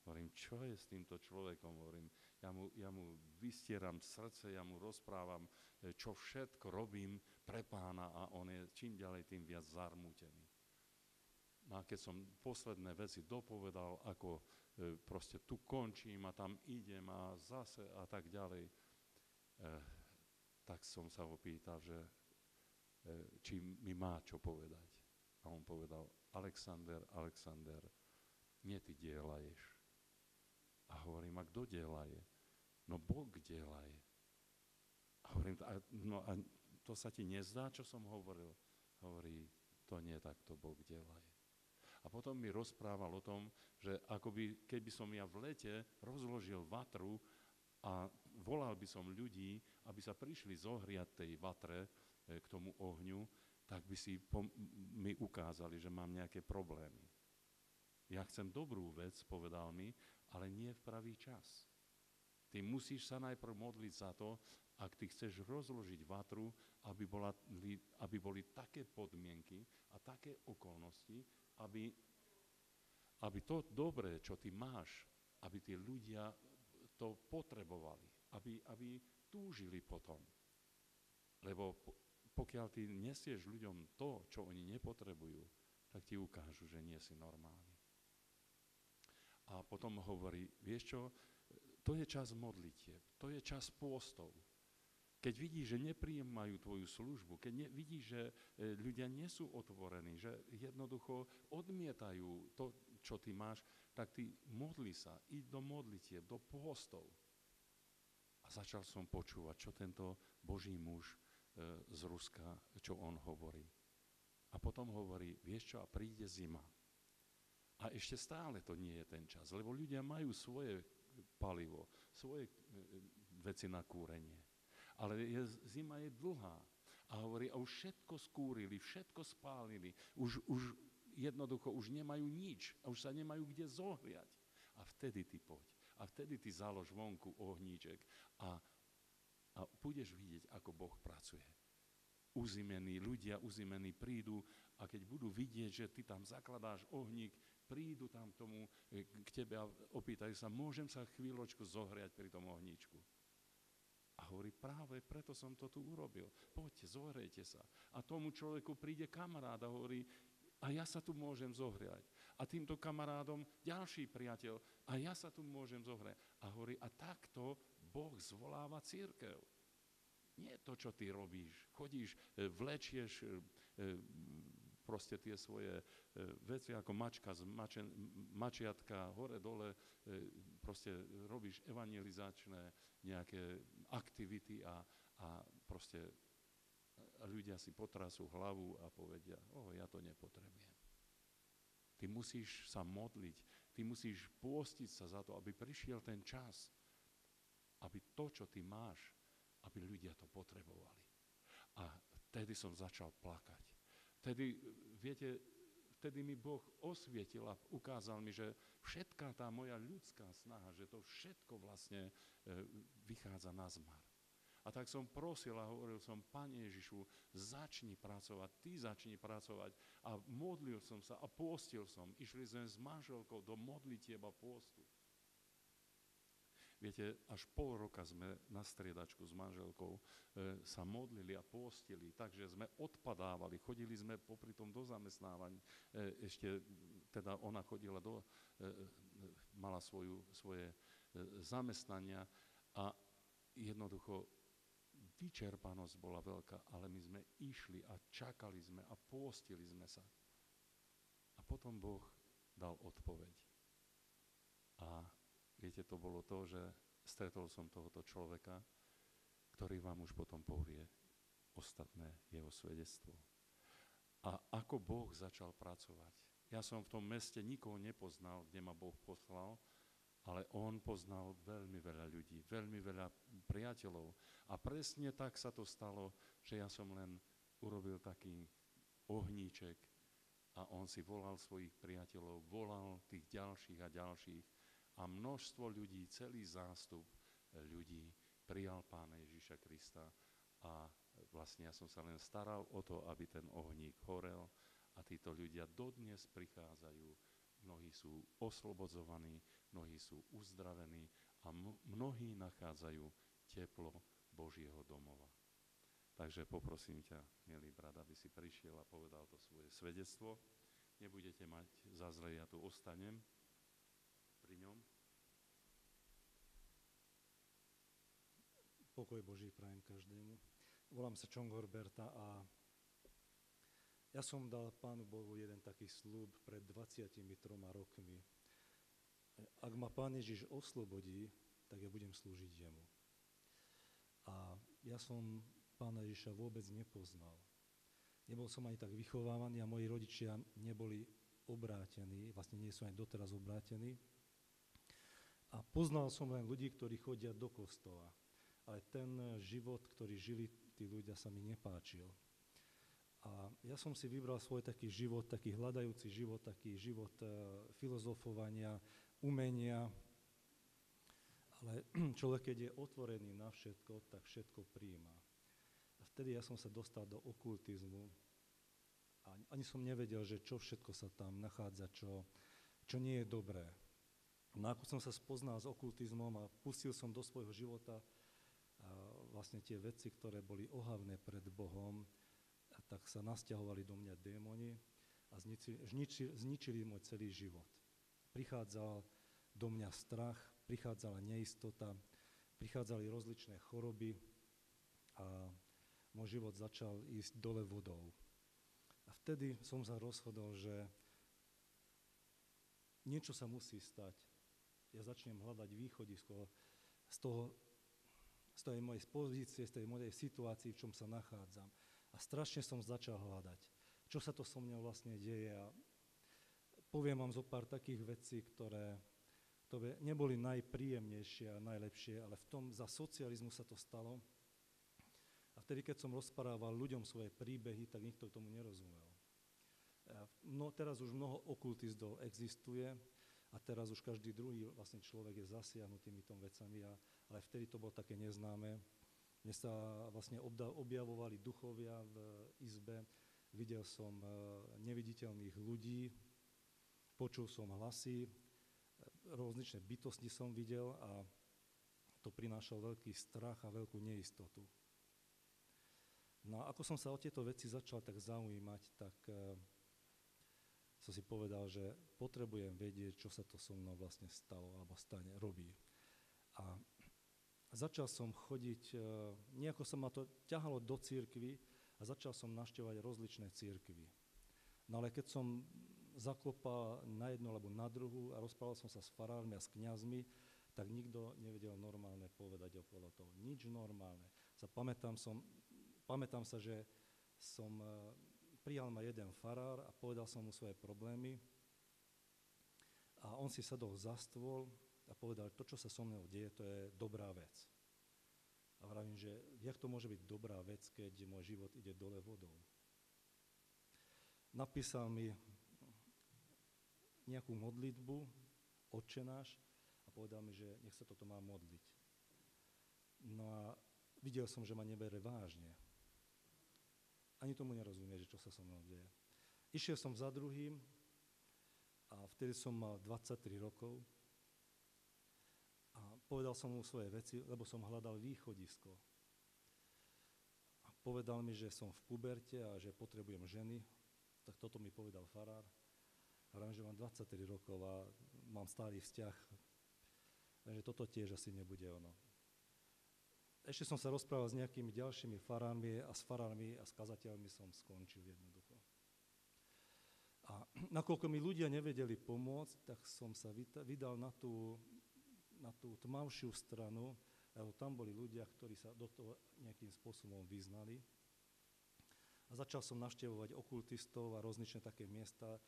Hovorím, čo je s týmto človekom? Hovorím, ja mu vystieram srdce, ja mu rozprávam, čo všetko robím pre Pána a on je čím ďalej tým viac zarmútený. No a keď som posledné veci dopovedal, ako proste tu končím a tam idem a zase a tak ďalej, tak som sa ho pýtal, že či mi má čo povedať. A on povedal, Alexander, nie ty dielaješ. A hovorím, a kto dielaje? No Boh dielaje. A hovorím, no a to sa ti nezdá, čo som hovoril? Hovorí, to nie takto Boh dielaje. A potom mi rozprával o tom, že akoby, keby som ja v lete rozložil vatru a volal by som ľudí, aby sa prišli zohriať tej vatre k tomu ohňu, tak by si mi ukázali, že mám nejaké problémy. Ja chcem dobrú vec, povedal mi, ale nie v pravý čas. Ty musíš sa najprv modliť za to, ak ty chceš rozložiť vatru, aby boli také podmienky a také okolnosti, aby to dobré, čo ty máš, aby tí ľudia to potrebovali, aby túžili potom. Lebo pokiaľ ty nesieš ľuďom to, čo oni nepotrebujú, tak ti ukážu, že nie si normálny. A potom hovorí, vieš čo, to je čas modlitieb, to je čas pôstov. Keď vidíš, že neprijímajú tvoju službu, keď vidíš, že ľudia nie sú otvorení, že jednoducho odmietajú to, čo ty máš, tak ty modli sa, íď do modlitieb, do pôstov. A začal som počúvať, čo tento Boží muž z Ruska, čo on hovorí. A potom hovorí, vieš čo, a príde zima. A ešte stále to nie je ten čas, lebo ľudia majú svoje palivo, svoje veci na kúrenie. Ale zima je dlhá. A hovorí, a už všetko skúrili, všetko spálili, už jednoducho už nemajú nič a už sa nemajú kde zohriať. A vtedy ty poď. A vtedy ty založ vonku ohníček a budeš vidieť, ako Boh pracuje. Uzimení ľudia, uzimení prídu a keď budú vidieť, že ty tam zakladáš ohník, prídu tam k tebe a opýtajú sa, môžem sa chvíľočku zohriať pri tom ohníčku. A hovorí, práve preto som to tu urobil. Poďte, zohrejte sa. A tomu človeku príde kamarát a hovorí, a ja sa tu môžem zohriať. A týmto kamarádom ďalší priateľ, a ja sa tu môžem zohriať. A hovorí, a takto Boh zvoláva cirkev. Nie to, čo ty robíš. Chodíš, vlečieš proste tie svoje veci ako mačka z mačiatka hore dole, proste robíš evangelizačné nejaké aktivity a proste ľudia si potrasú hlavu a povedia, ja to nepotrebujem. Ty musíš sa modliť, ty musíš pôstiť sa za to, aby prišiel ten čas, aby to, čo ty máš, aby ľudia to potrebovali. A vtedy som začal plakať. Vtedy mi Boh osvietil a ukázal mi, že všetká tá moja ľudská snaha, že to všetko vlastne vychádza na zmar. A tak som prosil a hovoril som, Pane Ježišu, začni pracovať, ty začni pracovať. A modlil som sa a pôstil som. Išli sme s manželkou do modlitieb a pôstu. Viete, až pol roka sme na striedačku s manželkou sa modlili a pôstili, takže sme odpadávali, chodili sme popri tom do zamestnávaní, ešte teda ona chodila mala svoje zamestnania a jednoducho vyčerpanosť bola veľká, ale my sme išli a čakali sme a pôstili sme sa. A potom Boh dal odpoveď. A viete, to bolo to, že stretol som tohoto človeka, ktorý vám už potom povie ostatné jeho svedectvo. A ako Boh začal pracovať. Ja som v tom meste nikoho nepoznal, kde ma Boh poslal, ale on poznal veľmi veľa ľudí, veľmi veľa priateľov. A presne tak sa to stalo, že ja som len urobil taký ohníček a on si volal svojich priateľov, volal tých ďalších a ďalších. A množstvo ľudí, celý zástup ľudí prijal Pána Ježiša Krista a vlastne ja som sa len staral o to, aby ten ohník horel a títo ľudia dodnes prichádzajú. Mnohí sú oslobodzovaní, mnohí sú uzdravení a mnohí nachádzajú teplo Božieho domova. Takže poprosím ťa, milý brat, aby si prišiel a povedal to svoje svedectvo. Nebudete mať za zle, ja tu ostanem pri ňom. Pokoj Boží prajem každému. Volám sa Čongorberta a ja som dal Pánu Bohu jeden taký sľub pred 23 rokmi. Ak ma Pán Ježiš oslobodí, tak ja budem slúžiť jemu. A ja som Pána Ježiša vôbec nepoznal. Nebol som ani tak vychovávaný a moji rodičia neboli obrátení, vlastne nie sú ani doteraz obrátení. A poznal som len ľudí, ktorí chodia do kostola. Ale ten život, ktorý žili tí ľudia, sa mi nepáčil. A ja som si vybral svoj taký život, taký hľadajúci život, taký život filozofovania, umenia. Ale človek, keď je otvorený na všetko, tak všetko prijíma. A vtedy ja som sa dostal do okultizmu a ani som nevedel, že čo všetko sa tam nachádza, čo nie je dobré. No ako som sa spoznal s okultizmom a pustil som do svojho života vlastne tie veci, ktoré boli ohavné pred Bohom, tak sa nasťahovali do mňa démoni a zničili môj celý život. Prichádzal do mňa strach, prichádzala neistota, prichádzali rozličné choroby a môj život začal ísť dole vodou. A vtedy som sa rozhodol, že niečo sa musí stať. Ja začnem hľadať východisko z tej mojej pozície, z tej mojej situácii, v čom sa nachádzam. A strašne som začal hľadať, čo sa to so mnou vlastne deje. A poviem vám zo pár takých vecí, ktoré neboli najpríjemnejšie a najlepšie, ale za socializmu sa to stalo. A vtedy, keď som rozprával ľuďom svoje príbehy, tak nikto tomu nerozumel. Teraz už mnoho okultistov existuje a teraz už každý druhý vlastne človek je zasiahnutý týmito vecami, ale vtedy to bolo také neznáme. Mne sa vlastne objavovali duchovia v izbe, videl som neviditeľných ľudí, počul som hlasy, rozličné bytosti som videl a to prinášalo veľký strach a veľkú neistotu. No a ako som sa o tieto veci začal tak zaujímať, tak som si povedal, že potrebujem vedieť, čo sa to so mnou vlastne stalo alebo robí. A začal som chodiť, nejako sa ma to ťahalo do cirkvi a začal som navštevovať rozličné cirkvy. No ale keď som zaklopal na jednu alebo na druhú a rozprával som sa s farármi a s kňazmi, tak nikto nevedel normálne povedať okolo toho. Nič normálne. Pamätám sa, že prijal ma jeden farár a povedal som mu svoje problémy a on si sadol za stôl a povedal, to, čo sa so mnou deje, to je dobrá vec. A vravím, že jak to môže byť dobrá vec, keď môj život ide dole vodou. Napísal mi nejakú modlitbu, Otče náš, a povedal mi, že nech sa toto má modliť. No a videl som, že ma nebere vážne. Ani tomu nerozumie, že čo sa so mnou deje. Išiel som za druhým a vtedy som mal 23 rokov a povedal som mu svoje veci, lebo som hľadal východisko. A povedal mi, že som v puberte a že potrebujem ženy, tak toto mi povedal farár. Hovorím, že mám 23 rokov a mám stály vzťah, takže toto tiež asi nebude ono. Ešte som sa rozprával s nejakými ďalšími farármi a s farármi a s kazateľmi som skončil jednoducho. A nakoľko mi ľudia nevedeli pomôcť, tak som sa vydal na tú tmavšiu stranu, lebo tam boli ľudia, ktorí sa do toho nejakým spôsobom vyznali. A začal som navštevovať okultistov a rozličné také miesta.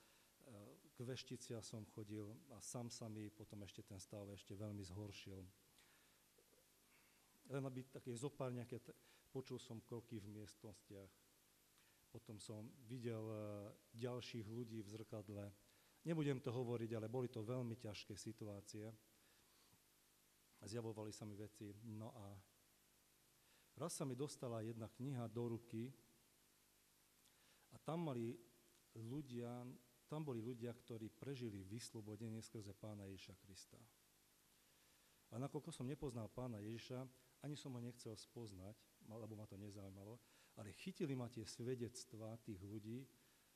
K vešticia som chodil a sám sa mi potom ešte ten stav ešte veľmi zhoršil. Len aby také zopár nejaké, počul som kroky v miestnostiach, potom som videl ďalších ľudí v zrkadle. Nebudem to hovoriť, ale boli to veľmi ťažké situácie. Zjavovali sa mi veci. No a raz sa mi dostala jedna kniha do ruky a tam boli ľudia, ktorí prežili vyslobodenie skrze Pána Ježiša Krista. A nakoľko som nepoznal Pána Ježiša, ani som ho nechcel spoznať, lebo ma to nezaujímalo, ale chytili ma tie svedectvá tých ľudí,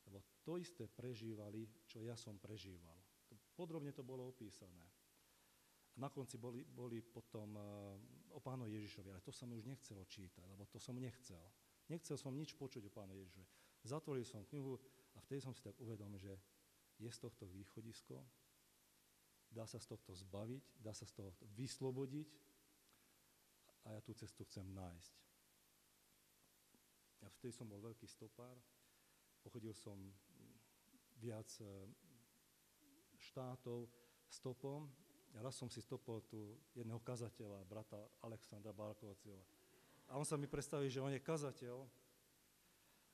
lebo to isté prežívali, čo ja som prežíval. Podrobne to bolo opísané. A na konci boli potom o Pánu Ježišovi, ale to sa mi už nechcelo čítať, lebo to som nechcel. Nechcel som nič počuť o Pánu Ježišovi. Zatvoril som knihu a vtedy som si tak uvedomil, že je z tohto východisko, dá sa z tohto zbaviť, dá sa z toho vyslobodiť a ja tú cestu chcem nájsť. A vtedy som bol veľký stopár, pochodil som viac štátov stopom a raz som si stopol tu jedného kazateľa, brata Alexandra Barkovciho. A on sa mi predstavil, že on je kazateľ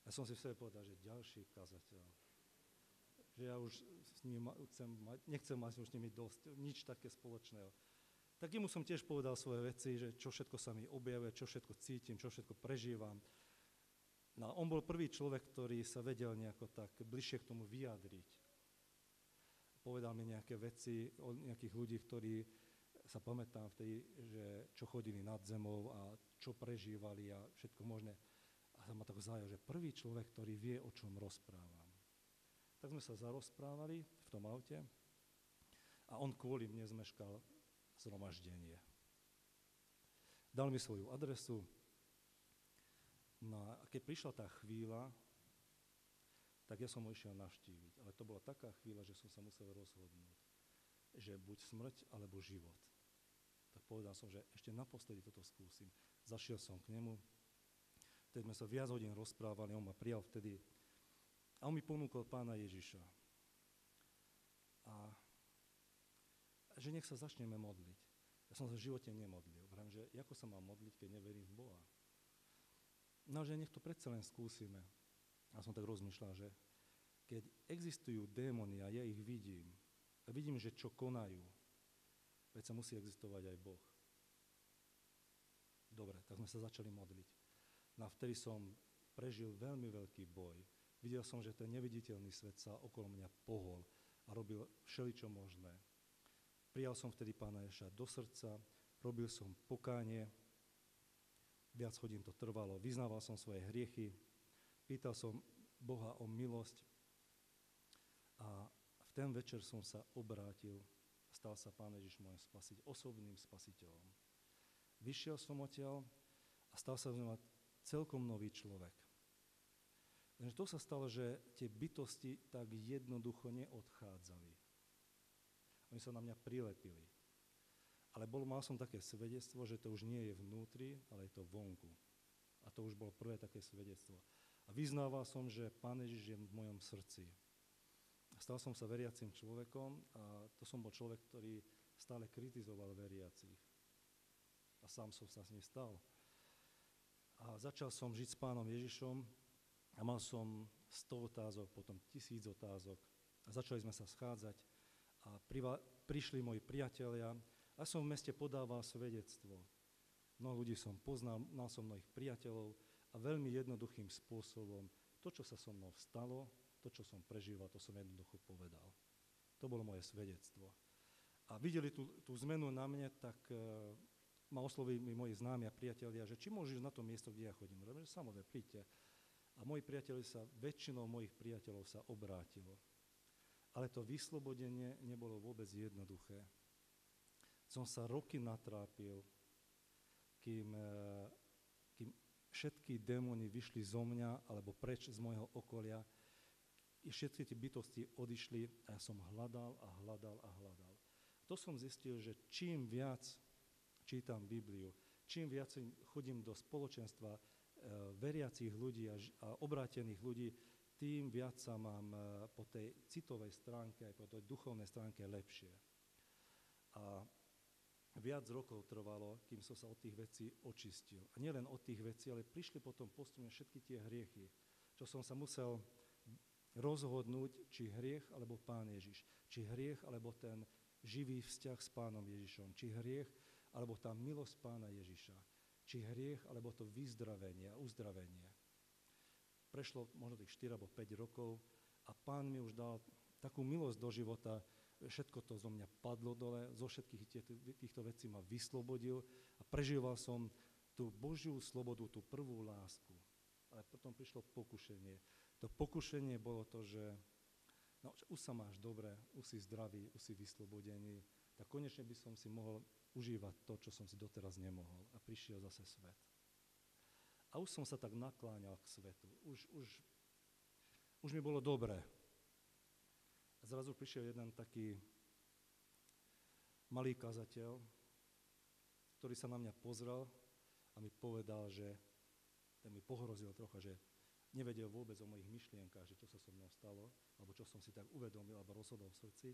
a som si v sebe povedal, že ďalší kazateľ. Že ja už s ním nechcem mať už s nimi dosť, nič také spoločného. Tak jemu som tiež povedal svoje veci, že čo všetko sa mi objavuje, čo všetko cítim, čo všetko prežívam. No, on bol prvý človek, ktorý sa vedel nejako tak bližšie k tomu vyjadriť. Povedal mi nejaké veci o nejakých ľudí, ktorí sa pamätám vtedy, že čo chodili nad zemou a čo prežívali a všetko možné. A sa ma tak zaujal, že prvý človek, ktorý vie, o čom rozprávam. Tak sme sa zarozprávali v tom aute a on kvôli mne zmeškal zhromaždenie. Dal mi svoju adresu, no a keď prišla tá chvíľa, tak ja som ho išiel navštíviť. Ale to bola taká chvíľa, že som sa musel rozhodnúť, že buď smrť, alebo život. Tak povedal som, že ešte naposledy toto skúsim. Zašiel som k nemu, vtedy sme sa viac hodín rozprávali, on ma prijal vtedy a on mi ponúkol Pána Ježiša. A že nech sa začneme modliť. Ja som sa v živote nemodlil. Vrám, že ako sa mám modliť, keď neverím v Boha? No, že nech to predsa len skúsime. A som tak rozmýšľal, že keď existujú démoni a ja ich vidím, a vidím, že čo konajú, veď sa musí existovať aj Boh. Dobre, tak sme sa začali modliť. No a vtedy som prežil veľmi veľký boj. Videl som, že ten neviditeľný svet sa okolo mňa pohol a robil všeličo možné. Prijal som vtedy Pána Ježiša do srdca, robil som pokánie, viac hodín to trvalo, vyznával som svoje hriechy, pýtal som Boha o milosť a v ten večer som sa obrátil, stal sa Pán Ježiš môjim osobným spasiteľom. Vyšiel som odtiaľ a stal sa z mňa celkom nový človek. Takže to sa stalo, že tie bytosti tak jednoducho neodchádzali. Oni sa na mňa prilepili. Ale mal som také svedectvo, že to už nie je vnútri, ale je to vonku. A to už bolo prvé také svedectvo. A vyznával som, že Pán Ježiš je v mojom srdci. Stal som sa veriacím človekom a to som bol človek, ktorý stále kritizoval veriacich. A sám som sa s ním stal. A začal som žiť s Pánom Ježišom a mal som 100 otázok, potom 1000 otázok. A začali sme sa schádzať a prišli moji priatelia a som v meste podával svedectvo. Mnoho ľudí som poznal, mal som mnohých priateľov a veľmi jednoduchým spôsobom to, čo sa so mnou stalo, to, čo som prežíval, to som jednoducho povedal. To bolo moje svedectvo. A videli tú zmenu na mne, tak ma oslovili moji známi a priatelia, že či môžeš na to miesto, kde ja chodím. Že samozrejme, príďte. A väčšinou mojich priateľov sa obrátilo. Ale to vyslobodenie nebolo vôbec jednoduché. Som sa roky natrápil, kým všetky démoni vyšli zo mňa alebo preč z môjho okolia. I všetky tie bytosti odišli a ja som hľadal a hľadal a hľadal. To som zistil, že čím viac čítam Bibliu, čím viac chodím do spoločenstva veriacich ľudí a obrátených ľudí, tým viac sa mám po tej citovej stránke, aj po tej duchovnej stránke lepšie. A viac rokov trvalo, kým som sa od tých vecí očistil. A nielen od tých vecí, ale prišli potom postupne všetky tie hriechy, čo som sa musel rozhodnúť, či hriech alebo Pán Ježiš, či hriech alebo ten živý vzťah s Pánom Ježišom, či hriech alebo tá milosť Pána Ježiša, či hriech alebo to vyzdravenie a uzdravenie. Prešlo možno tých 4 alebo 5 rokov a Pán mi už dal takú milosť do života, všetko to zo mňa padlo dole, zo všetkých týchto vecí ma vyslobodil a prežíval som tú Božiu slobodu, tú prvú lásku. Ale potom prišlo pokušenie. To pokušenie bolo to, že už sa máš dobre, už si zdravý, už si vyslobodený, tak konečne by som si mohol užívať to, čo som si doteraz nemohol. A prišiel zase svet. A už som sa tak nakláňal k svetu. Už mi bolo dobre. A zrazu prišiel jeden taký malý kazateľ, ktorý sa na mňa pozrel a mi povedal, že ten mi pohrozil trocha, že nevedel vôbec o mojich myšlienkach, že čo sa so mnou stalo, alebo čo som si tak uvedomil, alebo rozhodol v srdci.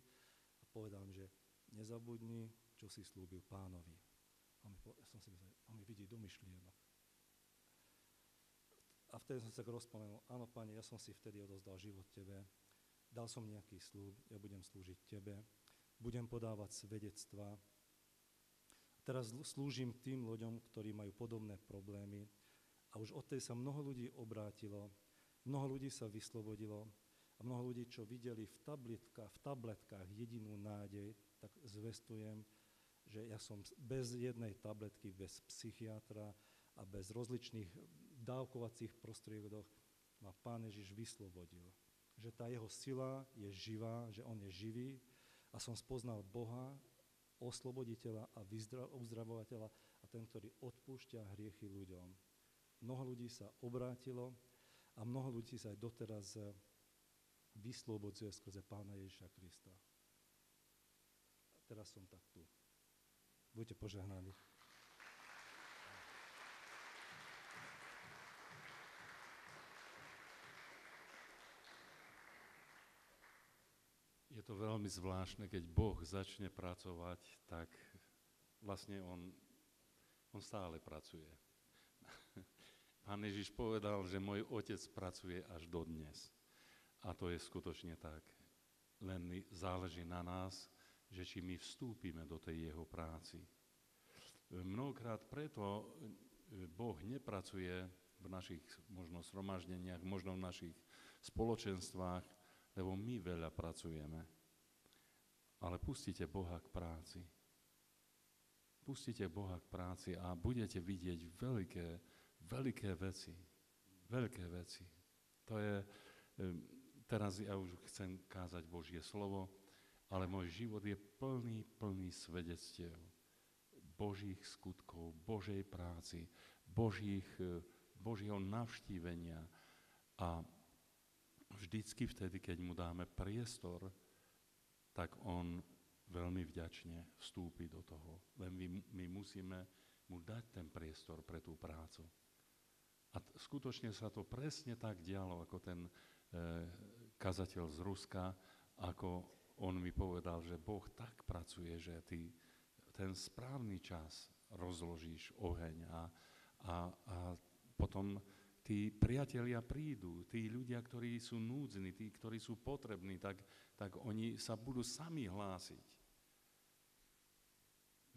A povedal mi, že nezabudni, čo si slúbil Pánovi. A ja som si myslel, on mi vidí do myšlienok. A vtedy som sa tak rozpomenul, áno, Pane, ja som si vtedy odozdal život Tebe, dal som nejaký sľub, ja budem slúžiť Tebe, budem podávať svedectvá. Teraz slúžim tým ľuďom, ktorí majú podobné problémy, a už odtedy sa mnoho ľudí obrátilo, mnoho ľudí sa vyslobodilo a mnoho ľudí, čo videli v tabletkách jedinú nádej, tak zvestujem, že ja som bez jednej tabletky, bez psychiatra a bez rozličných dávkovacích prostriedok ma Pán Ježiš vyslobodil. Že tá jeho sila je živá, že on je živý a som spoznal Boha, osloboditeľa a uzdravovateľa a ten, ktorý odpúšťa hriechy ľuďom. Mnoho ľudí sa obrátilo a mnoho ľudí sa aj doteraz vyslobodzuje skrze Pána Ježiša Krista. A teraz som tak tu. Buďte požehnaní. Je to veľmi zvláštne, keď Boh začne pracovať, tak vlastne on stále pracuje. Pán Ježiš povedal, že môj Otec pracuje až dodnes. A to je skutočne tak. Len záleží na nás, že či my vstúpime do tej jeho práci. Mnohokrát preto Boh nepracuje v našich možno zhromaždeniach, možno v našich spoločenstvách, lebo my veľa pracujeme. Ale pustite Boha k práci. Pustite Boha k práci a budete vidieť veľké veci. Veľké veci. To je, teraz ja už chcem kázať Božie slovo, ale môj život je plný svedectiev Božích skutkov, Božej práci, Božieho navštívenia. A vždycky vtedy, keď mu dáme priestor, tak on veľmi vďačne vstúpi do toho. Len my musíme mu dať ten priestor pre tú prácu. A skutočne sa to presne tak dialo, ako ten kazateľ z Ruska, ako on mi povedal, že Boh tak pracuje, že ty ten správny čas rozložíš oheň a potom tí priatelia prídu, tí ľudia, ktorí sú núdzni, tí, ktorí sú potrební, tak oni sa budú sami hlásiť.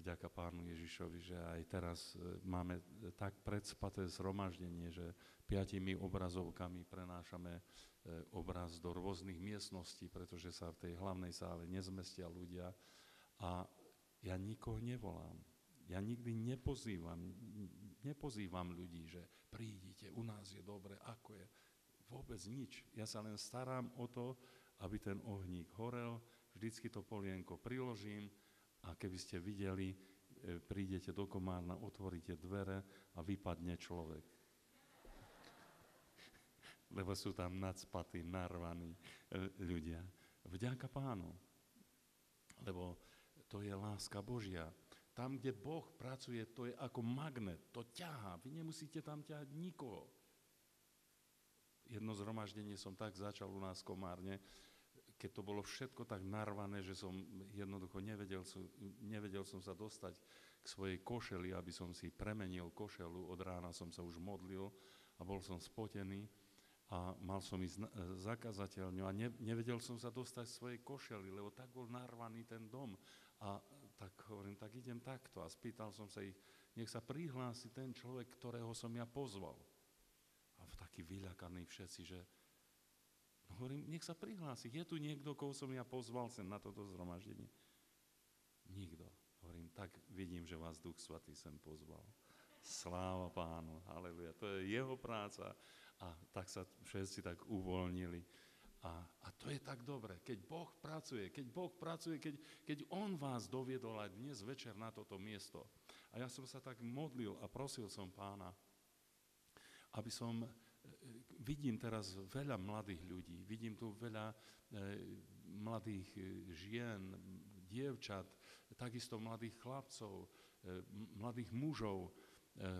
vďaka Pánu Ježišovi, že aj teraz máme tak predspaté zhromaždenie, že 5 obrazovkami prenášame obraz do rôznych miestností, pretože sa v tej hlavnej sále nezmestia ľudia a ja nikoho nevolám. Ja nikdy nepozývam ľudí, že prídite, u nás je dobre, ako je. Vôbec nič. Ja sa len starám o to, aby ten ohník horel, vždycky to polienko priložím a keby ste videli, prídete do Komárna, otvoríte dvere a vypadne človek. Lebo sú tam nacpatí, narvaní ľudia. Vďaka Pánu. Lebo to je láska Božia. Tam, kde Boh pracuje, to je ako magnet, to ťahá. Vy nemusíte tam ťahať nikoho. Jedno zhromaždenie som tak začal u nás v Komárne, keď to bolo všetko tak narvané, že som jednoducho nevedel som sa dostať k svojej košeli, aby som si premenil košelu. Od rána som sa už modlil a bol som spotený a mal som ísť za kazateľňu a nevedel som sa dostať z svojej košely, lebo tak bol narvaný ten dom. A tak hovorím, tak idem takto. A spýtal som sa ich, nech sa prihlási ten človek, ktorého som ja pozval. A takí vyľakaní všetci, že hovorím, nech sa prihlási. Je tu niekto, koho som ja pozval sem na toto zhromaždenie? Nikto. Hovorím, tak vidím, že vás Duch Svatý sem pozval. Sláva Pánu, haleluja. To je jeho práca. A tak sa všetci tak uvoľnili. A to je tak dobre, keď Boh pracuje, keď On vás doviedol aj dnes večer na toto miesto. A ja som sa tak modlil a prosil som Pána, aby som, vidím teraz veľa mladých ľudí, vidím tu veľa mladých žien, dievčat, takisto mladých chlapcov, mladých mužov,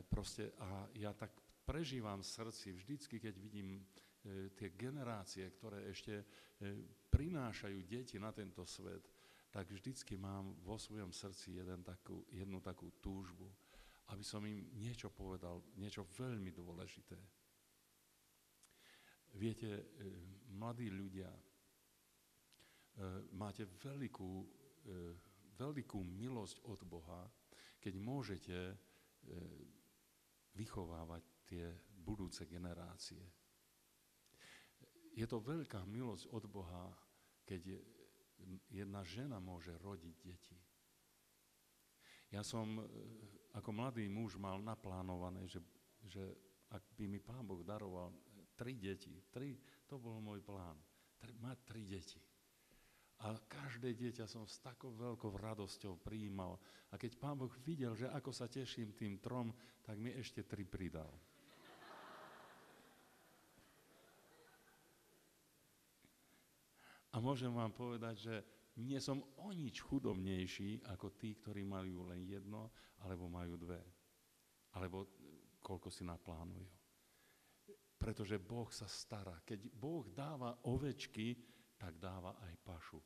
proste a ja tak prežívam v srdci vždycky, keď vidím tie generácie, ktoré ešte prinášajú deti na tento svet, tak vždycky mám vo svojom srdci jednu takú túžbu, aby som im niečo povedal, niečo veľmi dôležité. Viete, mladí ľudia, máte veľkú milosť od Boha, keď môžete vychovávať tie budúce generácie. Je to veľká milosť od Boha, keď jedna žena môže rodiť deti. Ja som ako mladý muž mal naplánované, že ak by mi Pán Boh daroval 3 deti, to bol môj plán, mať 3 deti. A každé dieťa som s takou veľkou radosťou prijímal. A keď Pán Boh videl, že ako sa teším tým 3, tak mi ešte 3 pridal. A môžem vám povedať, že nie som o nič chudobnejší ako tí, ktorí majú len 1 alebo majú 2. Alebo koľko si naplánujú. Pretože Boh sa stará. Keď Boh dáva ovečky, tak dáva aj pašu.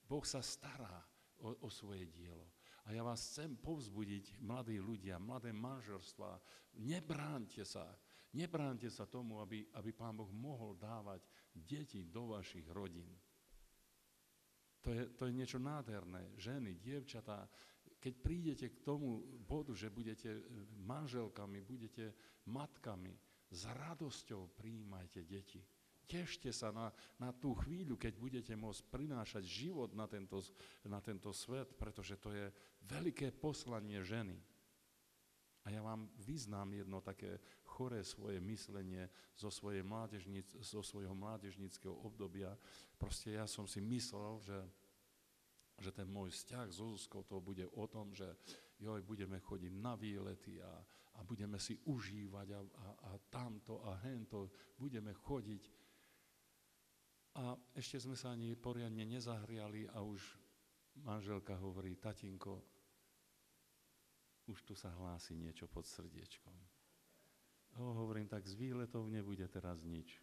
Boh sa stará o svoje dielo. A ja vás chcem povzbudiť, mladí ľudia, mladé manželstvá, nebránte sa tomu, aby Pán Boh mohol dávať deti do vašich rodín. To je niečo nádherné. Ženy, dievčatá, keď prídete k tomu bodu, že budete manželkami, budete matkami, s radosťou prijímajte deti. Tešte sa na tú chvíľu, keď budete môcť prinášať život na tento svet, pretože to je veľké poslanie ženy. A ja vám vyznám jedno také choré svoje myslenie zo svojho mládežníckeho obdobia. Proste ja som si myslel, že ten môj vzťah so Zuzkou to bude o tom, že budeme chodiť na výlety a budeme si užívať a tamto a hento, budeme chodiť. A ešte sme sa ani poriadne nezahriali a už manželka hovorí, tatinko, už tu sa hlási niečo pod srdiečkom. Hovorím, tak z výletov nebude teraz nič.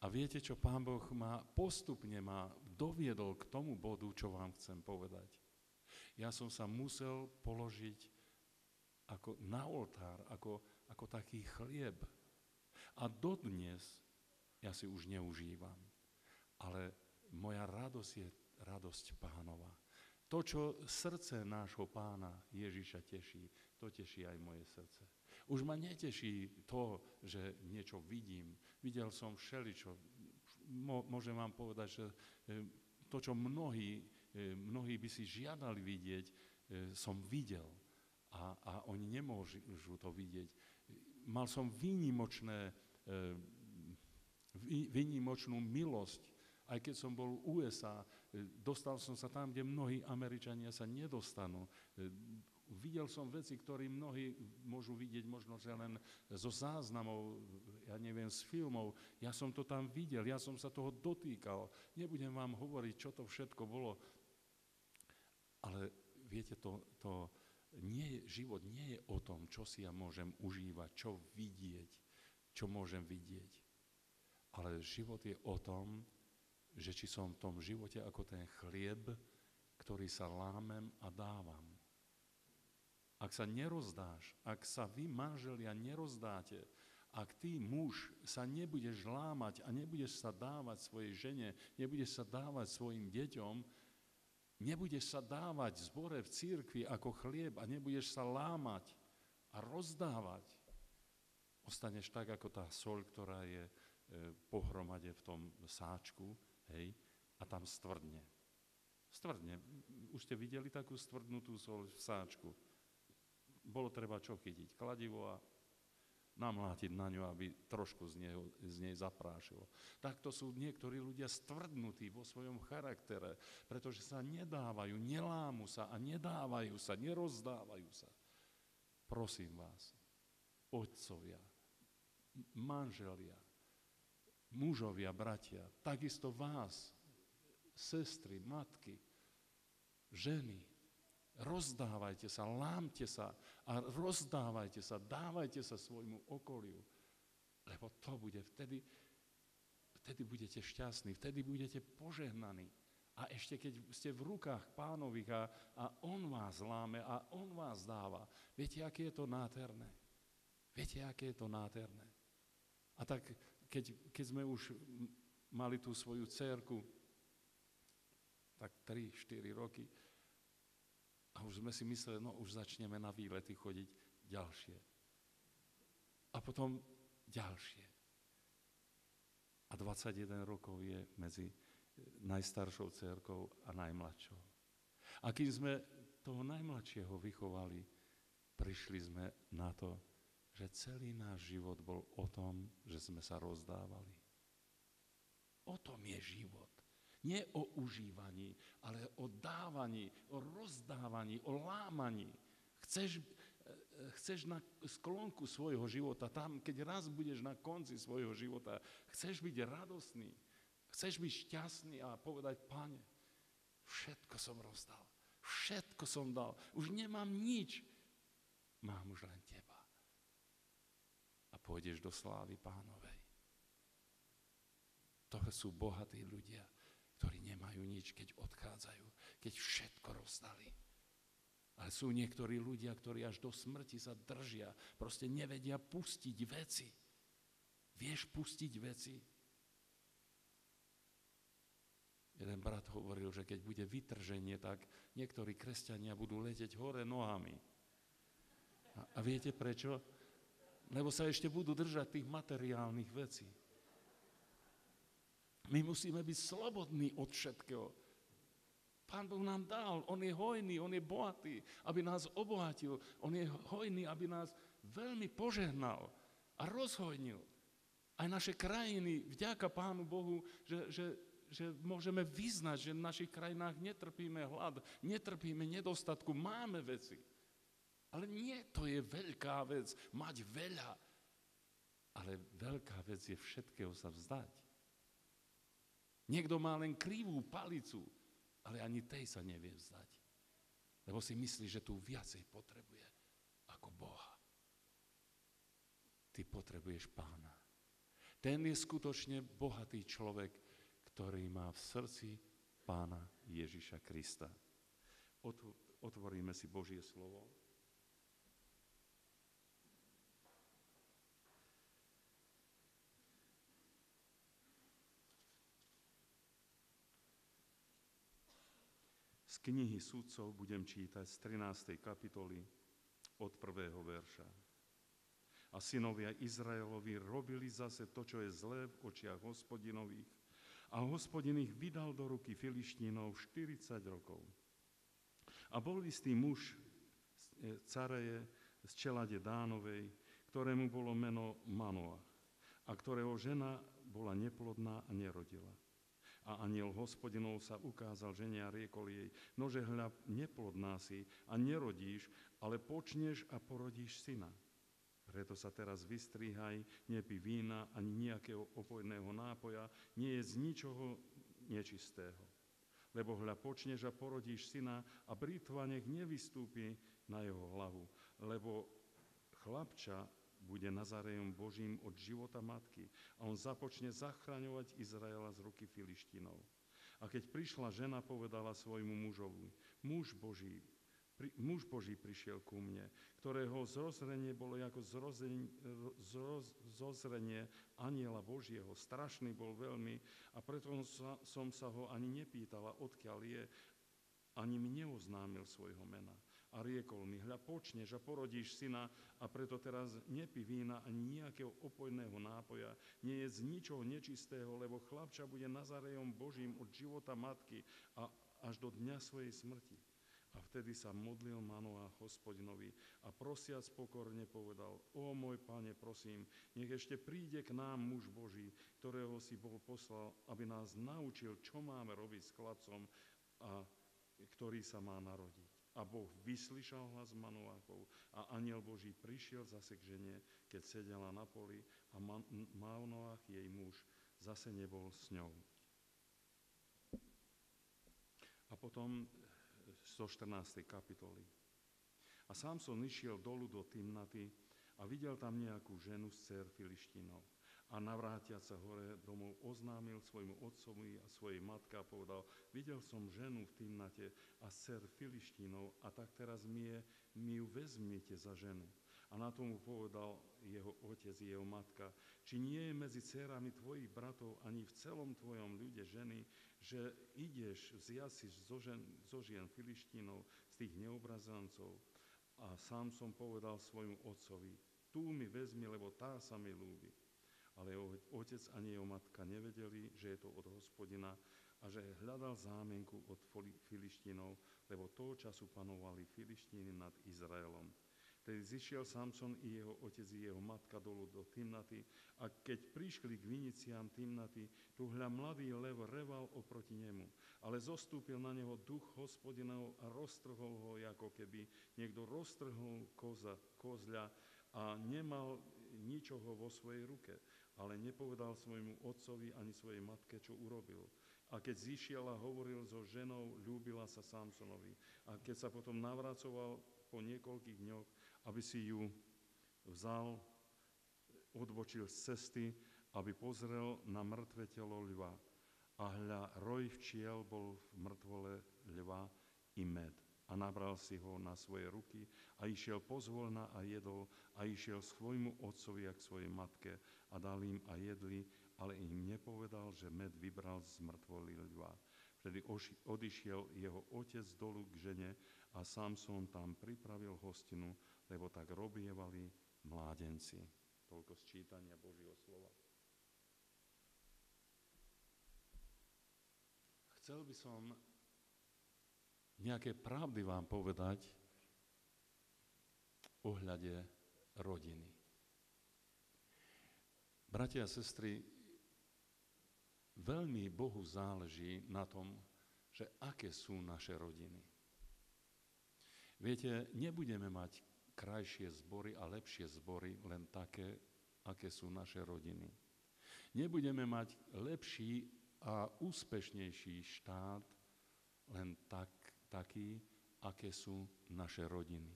A viete, čo Pán Boh postupne ma doviedol k tomu bodu, čo vám chcem povedať. Ja som sa musel položiť ako na oltár, ako taký chlieb. A dodnes ja si už neužívam. Ale moja radosť je radosť Pánova. To, čo srdce nášho Pána Ježiša teší, to teší aj moje srdce. Už ma neteší to, že niečo vidím. Videl som všeličo. Môžem vám povedať, že to, čo mnohí by si žiadali vidieť, som videl. A oni nemôžu to vidieť. Mal som výnimočnú milosť, aj keď som bol v USA, dostal som sa tam, kde mnohí Američania sa nedostanú. Videl som veci, ktoré mnohí môžu vidieť možno že len zo záznamov, ja neviem, z filmov. Ja som to tam videl, ja som sa toho dotýkal. Nebudem vám hovoriť, čo to všetko bolo. Ale viete, život nie je o tom, čo si ja môžem užívať, čo vidieť, čo môžem vidieť. Ale život je o tom, že či som v tom živote ako ten chlieb, ktorý sa lámem a dávam. Ak sa nerozdáš, ak sa vy, manželia, nerozdáte, ak ty, muž, sa nebudeš lámať a nebudeš sa dávať svojej žene, nebudeš sa dávať svojim deťom, nebudeš sa dávať v zbore, v cirkvi ako chlieb a nebudeš sa lámať a rozdávať, ostaneš tak, ako tá soľ, ktorá je pohromade v tom sáčku, hej, a tam stvrdne. Stvrdne. Už ste videli takú stvrdnutú soľ v sáčku? Bolo treba čo chytiť? Kladivo a namlátiť na ňu, aby trošku z nej zaprášilo. Takto sú niektorí ľudia stvrdnutí vo svojom charaktere, pretože sa nedávajú, nelámu sa a nedávajú sa, nerozdávajú sa. Prosím vás, otcovia, manželia, mužovia, bratia, takisto vás, sestry, matky, ženy, rozdávajte sa, lámte sa a rozdávajte sa, dávajte sa svojmu okoliu, lebo to bude vtedy budete šťastní, vtedy budete požehnaní. A ešte keď ste v rukách Pánových a On vás láme a On vás dáva, viete, aké je to nádherné? Viete, aké je to nádherné? A tak, keď sme už mali tú svoju dcérku, tak 3-4 roky, a už sme si mysleli, no už začneme na výlety chodiť ďalšie. A potom ďalšie. A 21 rokov je medzi najstaršou dcérkou a najmladšou. A kým sme toho najmladšieho vychovali, prišli sme na to, že celý náš život bol o tom, že sme sa rozdávali. O tom je život. Nie o užívaní, ale o dávaní, o rozdávaní, o lámaní. Chceš na sklonku svojho života, tam, keď raz budeš na konci svojho života, chceš byť radostný, chceš byť šťastný a povedať, Pane, všetko som rozdal, všetko som dal, už nemám nič, mám už len Teba. A pôjdeš do slávy Pánovej. To sú bohatí ľudia, ktorí nemajú nič, keď odchádzajú, keď všetko rozdali. Ale sú niektorí ľudia, ktorí až do smrti sa držia, proste nevedia pustiť veci. Vieš pustiť veci? Jeden brat hovoril, že keď bude vytrženie, tak niektorí kresťania budú letieť hore nohami. A viete prečo? Lebo sa ešte budú držať tých materiálnych vecí. My musíme byť slobodní od všetkého. Pán Boh nám dal, On je hojný, On je bohatý, aby nás obohatil. On je hojný, aby nás veľmi požehnal a rozhojnil. Aj naše krajiny, vďaka Pánu Bohu, že môžeme vyznať, že v našich krajinách netrpíme hlad, netrpíme nedostatku, máme veci. Ale nie, to je veľká vec, mať veľa. Ale veľká vec je všetkého sa vzdať. Niekto má len krivú palicu, ale ani tej sa nevie vzdať. Lebo si myslí, že tu viacej potrebuje ako Boha. Ty potrebuješ Pána. Ten je skutočne bohatý človek, ktorý má v srdci Pána Ježiša Krista. Otvoríme si Božie slovo. Z knihy Sudcov budem čítať z 13. kapitoly od 1. verša. A synovia Izraelovi robili zase to, čo je zlé v očiach Hospodinových. A Hospodin ich vydal do ruky Filištínov 40 rokov. A bol istý muž z Careje, z čelade Dánovej, ktorému bolo meno Manoach, a ktorého žena bola neplodná a nerodila. A anjel Hospodinov sa ukázal žene a riekol jej: nože hľa, neplodná si a nerodíš, ale počneš a porodíš syna. Preto sa teraz vystrihaj, nepí vína ani nejakého opojného nápoja, nie je z ničoho nečistého. Lebo hľa, počneš a porodíš syna a brýtva nech nevystúpi na jeho hlavu, lebo chlapča bude Nazarejom Božím od života matky a on započne zachraňovať Izraela z ruky Filištínov. A keď prišla žena, povedala svojmu mužovi: muž Boží prišiel ku mne, ktorého zrozrenie bolo ako zozrenie anjela Božieho. Strašný bol veľmi a preto som sa ho ani nepýtala, odkiaľ je, ani mi neoznámil svojho mena. A riekol mi: hľa, počneš a porodíš syna a preto teraz nepí vína ani nejakého opojného nápoja, nie je z ničoho nečistého, lebo chlapča bude Nazarejom Božím od života matky a až do dňa svojej smrti. A vtedy sa modlil Manoach Hospodinovi a prosiac pokorne povedal: ó môj Pane, prosím, nech ešte príde k nám muž Boží, ktorého si Boh poslal, aby nás naučil, čo máme robiť s chlapcom, a ktorý sa má narodiť. A Boh vyslyšal hlas Manoachov a anjel Boží prišiel zase k žene, keď sedela na poli, a Manoach, jej muž, zase nebol s ňou. A potom zo 14. kapitoly. A Samson išiel dolu do Timnaty a videl tam nejakú ženu z dcér Filištínov. A navrátiac sa hore domov oznámil svojmu otcovi a svojej matke a povedal: videl som ženu v Timnate a z dcér Filištínov, a tak teraz mi ju vezmite za ženu. A na tomu povedal jeho otec i jeho matka: či nie je medzi dcérami tvojich bratov ani v celom tvojom ľude ženy, že ideš vziať si zo žien Filištínov, z tých neobrazancov? A Samson povedal svojmu otcovi: tú mi vezmi, lebo tá sa mi ľúbi. Ale jeho otec ani jeho matka nevedeli, že je to od Hospodina a že hľadal zámienku od Filištínov, lebo toho času panovali Filištíny nad Izraelom. Tedy zišiel Samson i jeho otec i jeho matka dolu do Timnaty, a keď prišli k viniciam Timnaty, tu hľa mladý lev reval oproti nemu. Ale zostúpil na neho duch Hospodinov a roztrhol ho, ako keby niekto roztrhol kozľa, a nemal ničoho vo svojej ruke. Ale nepovedal svojmu otcovi ani svojej matke, čo urobil. A keď zišiel a hovoril so ženou, ľúbila sa Samsonovi. A keď sa potom navracoval po niekoľkých dňoch, aby si ju vzal, odbočil z cesty, aby pozrel na mŕtve telo ľva. A hľa, roj včiel bol v mŕtvole ľva i med. A nabral si ho na svoje ruky a išiel pozvolna a jedol a išiel k svojmu otcovi a k svojej matke a dal im a jedli, ale im nepovedal, že med vybral z mŕtvoly ľva. Vtedy odišiel jeho otec dolu k žene a Samson tam pripravil hostinu, lebo tak robievali mládenci. Toľko sčítania Božieho slova. Chcel by som nejaké pravdy vám povedať ohľade rodiny. Bratia a sestry, veľmi Bohu záleží na tom, že aké sú naše rodiny. Viete, nebudeme mať krajšie zbory a lepšie zbory len také, aké sú naše rodiny. Nebudeme mať lepší a úspešnejší štát len taký, aké sú naše rodiny.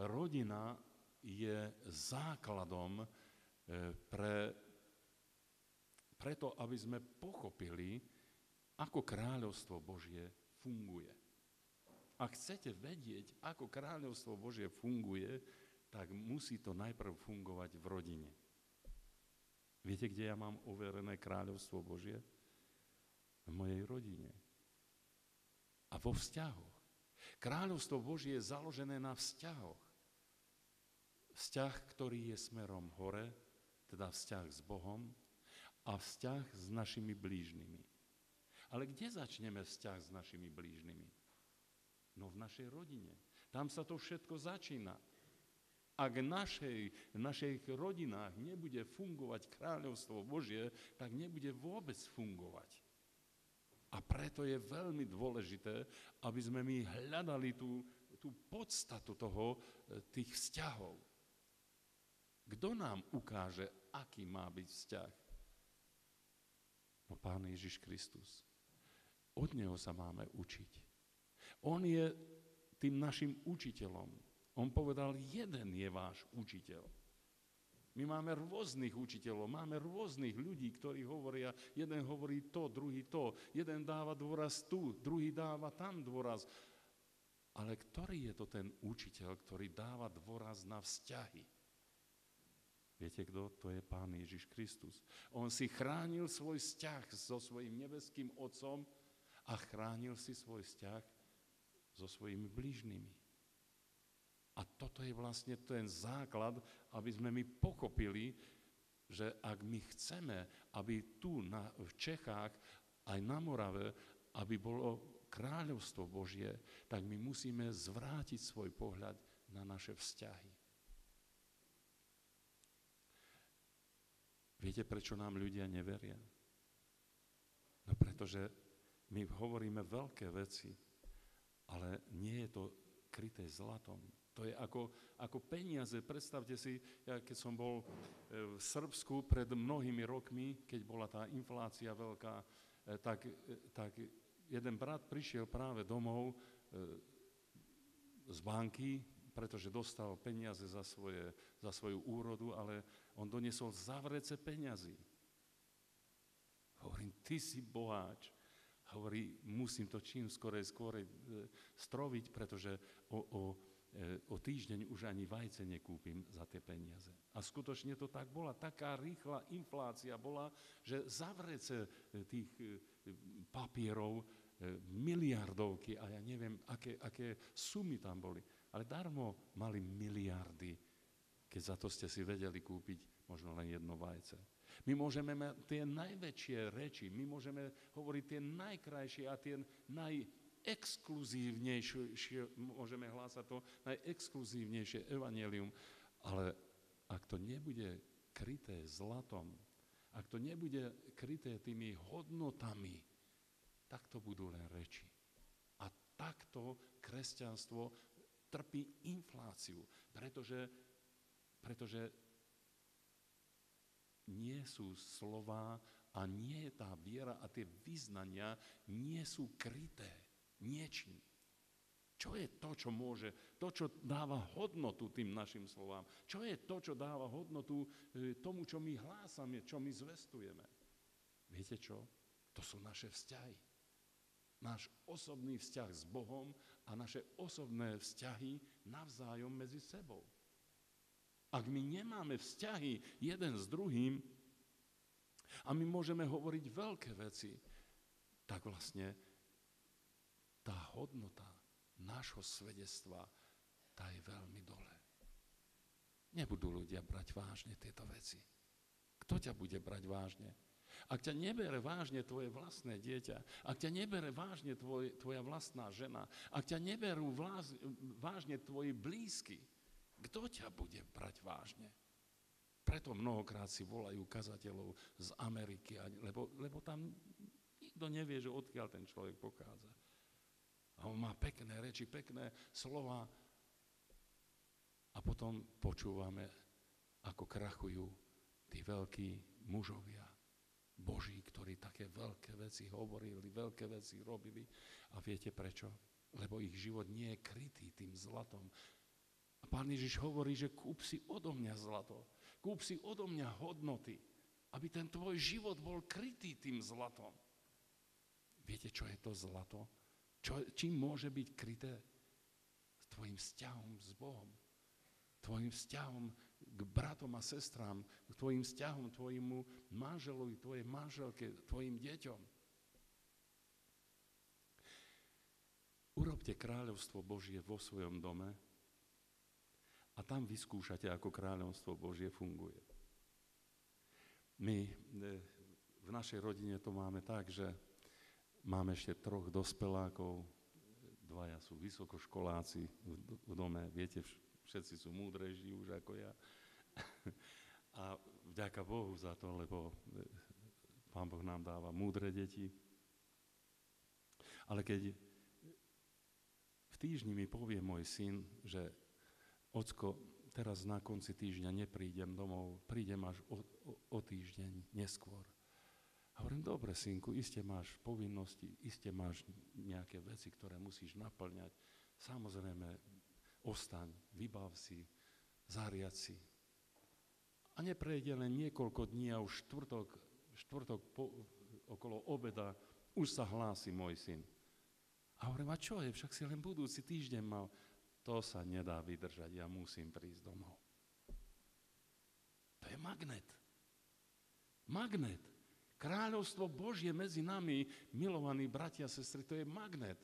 Rodina je základom preto, aby sme pochopili, ako kráľovstvo Božie funguje. Ak chcete vedieť, ako kráľovstvo Božie funguje, tak musí to najprv fungovať v rodine. Viete, kde ja mám overené kráľovstvo Božie? V mojej rodine. a vo vzťahoch. Kráľovstvo Božie je založené na vzťahoch. Vzťah, ktorý je smerom hore, teda vzťah s Bohom a vzťah s našimi blížnymi. Ale kde začneme vzťah s našimi blížnymi? No v našej rodine. Tam sa to všetko začína. Ak v našich rodinách nebude fungovať kráľovstvo Božie, tak nebude vôbec fungovať. A preto je veľmi dôležité, aby sme my hľadali tú podstatu tých vzťahov. Kto nám ukáže, aký má byť vzťah? No Pán Ježiš Kristus. Od Neho sa máme učiť. On je tým našim učiteľom. On povedal, jeden je váš učiteľ. My máme rôznych učiteľov, máme rôznych ľudí, ktorí hovoria, jeden hovorí to, druhý to, jeden dáva dôraz tu, druhý dáva tam dôraz. Ale ktorý je to ten učiteľ, ktorý dáva dôraz na vzťahy? Viete kto? To je Pán Ježiš Kristus. On si chránil svoj vzťah so svojím nebeským Otcom a chránil si svoj vzťah so svojimi blížnymi. A toto je vlastne ten základ, aby sme my pochopili, že ak my chceme, aby tu v Čechách, aj na Morave, aby bolo kráľovstvo Božie, tak my musíme zvrátiť svoj pohľad na naše vzťahy. Viete, prečo nám ľudia neveria? No pretože my hovoríme veľké veci, ale nie je to kryté zlatom. To je ako peniaze. Predstavte si, ja keď som bol v Srbsku pred mnohými rokmi, keď bola tá inflácia veľká, tak jeden brat prišiel práve domov z banky, pretože dostal peniaze za svoju úrodu, ale on doniesol zavrece peňazí. Hovorím, ty si boháč. Hovorí, musím to čím skorej stroviť, pretože o týždeň už ani vajce nekúpim za tie peniaze. A skutočne to tak bola. Taká rýchla inflácia bola, že zavrece tých papierov miliardovky a ja neviem, aké sumy tam boli. Ale darmo mali miliardy, keď za to ste si vedeli kúpiť možno len jedno vajce. My môžeme mať tie najväčšie reči, my môžeme hovoriť tie najkrajšie a tie najexkluzívnejšie, môžeme hlásať to najexkluzívnejšie evanjelium, ale ak to nebude kryté zlatom, ak to nebude kryté tými hodnotami, tak to budú len reči. A takto kresťanstvo trpí infláciu, pretože nie sú slová a nie je tá viera a tie vyznania nie sú kryté niečím. Čo je to, čo môže, to, čo dáva hodnotu tým našim slovám? Čo je to, čo dáva hodnotu tomu, čo my hlásame, čo my zvestujeme? Viete čo? To sú naše vzťahy. Náš osobný vzťah s Bohom a naše osobné vzťahy navzájom medzi sebou. Ak my nemáme vzťahy jeden s druhým a my môžeme hovoriť veľké veci, tak vlastne tá hodnota nášho svedectva, tá je veľmi dole. Nebudú ľudia brať vážne tieto veci. Kto ťa bude brať vážne? Ak ťa nebere vážne tvoje vlastné dieťa, ak ťa nebere vážne tvoja vlastná žena, ak ťa neberú vážne tvoji blízky, kto ťa bude brať vážne? Preto mnohokrát si volajú kazateľov z Ameriky, lebo tam nikto nevie, že odkiaľ ten človek pochádza. A on má pekné reči, pekné slova a potom počúvame, ako krachujú tí veľkí mužovia Boží, ktorí také veľké veci hovorili, veľké veci robili. A viete prečo? Lebo ich život nie je krytý tým zlatom. A Pán Ježiš hovorí, že kúp si odo mňa zlato, kúp si odo mňa hodnoty, aby ten tvoj život bol krytý tým zlatom. Viete, čo je to zlato? Čím môže byť kryté? S tvojim vzťahom s Bohom, tvojim vzťahom k bratom a sestrám, tvojim vzťahom, tvojmu manželovi, tvojej manželke, tvojim deťom. Urobte kráľovstvo Božie vo svojom dome a tam vyskúšate, ako kráľovstvo Božie funguje. My v našej rodine to máme tak, že máme ešte 3 dospelákov, 2 sú vysokoškoláci v dome, viete, všetci sú múdrejší už ako ja. A vďaka Bohu za to, lebo Pán Boh nám dáva múdre deti. Ale keď v týždni mi povie môj syn, že ocko, teraz na konci týždňa neprídem domov, prídem až o týždeň neskôr. A hovorím, dobre, synku, iste máš povinnosti, iste máš nejaké veci, ktoré musíš naplňať. Samozrejme, ostaň, vybav si, zariaď si. A neprejde len niekoľko dní a už štvrtok okolo obeda už sa hlási môj syn. A hovorím, a čo je, však si len budúci týždeň mal. To sa nedá vydržať, ja musím prísť domov. To je magnet. Magnet. Kráľovstvo Božie medzi nami, milovaní bratia a sestry, to je magnet.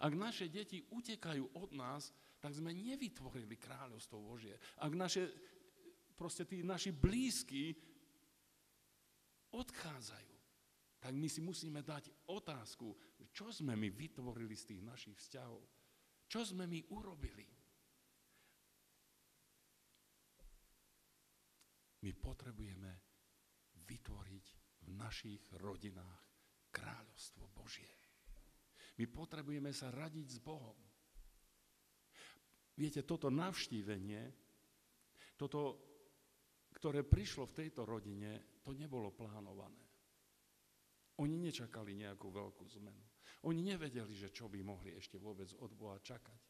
Ak naše deti utekajú od nás, tak sme nevytvorili kráľovstvo Božie. Ak tí naši blízki odchádzajú, tak my si musíme dať otázku, čo sme my vytvorili z tých našich vzťahov. Čo sme my urobili? My potrebujeme vytvoriť v našich rodinách kráľovstvo Božie. My potrebujeme sa radiť s Bohom. Viete, toto navštívenie, ktoré prišlo v tejto rodine, to nebolo plánované. Oni nečakali nejakú veľkú zmenu. Oni nevedeli, že čo by mohli ešte vôbec od Boha čakať.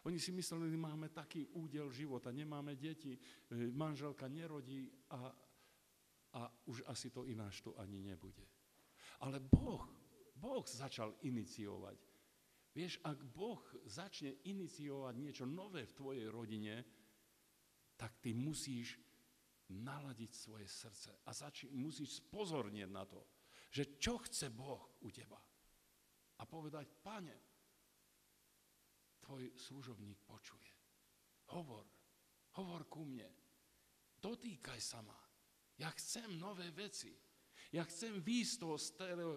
Oni si mysleli, že máme taký údel života, nemáme deti, manželka nerodí a už asi to ináč tu ani nebude. Ale Boh začal iniciovať. Vieš, ak Boh začne iniciovať niečo nové v tvojej rodine, tak ty musíš naladiť svoje srdce a musíš spozornieť na to, že čo chce Boh u teba. A povedať, Pane, tvoj služobník počuje. Hovor ku mne. Dotýkaj sa ma. Ja chcem nové veci. Ja chcem výjsť z toho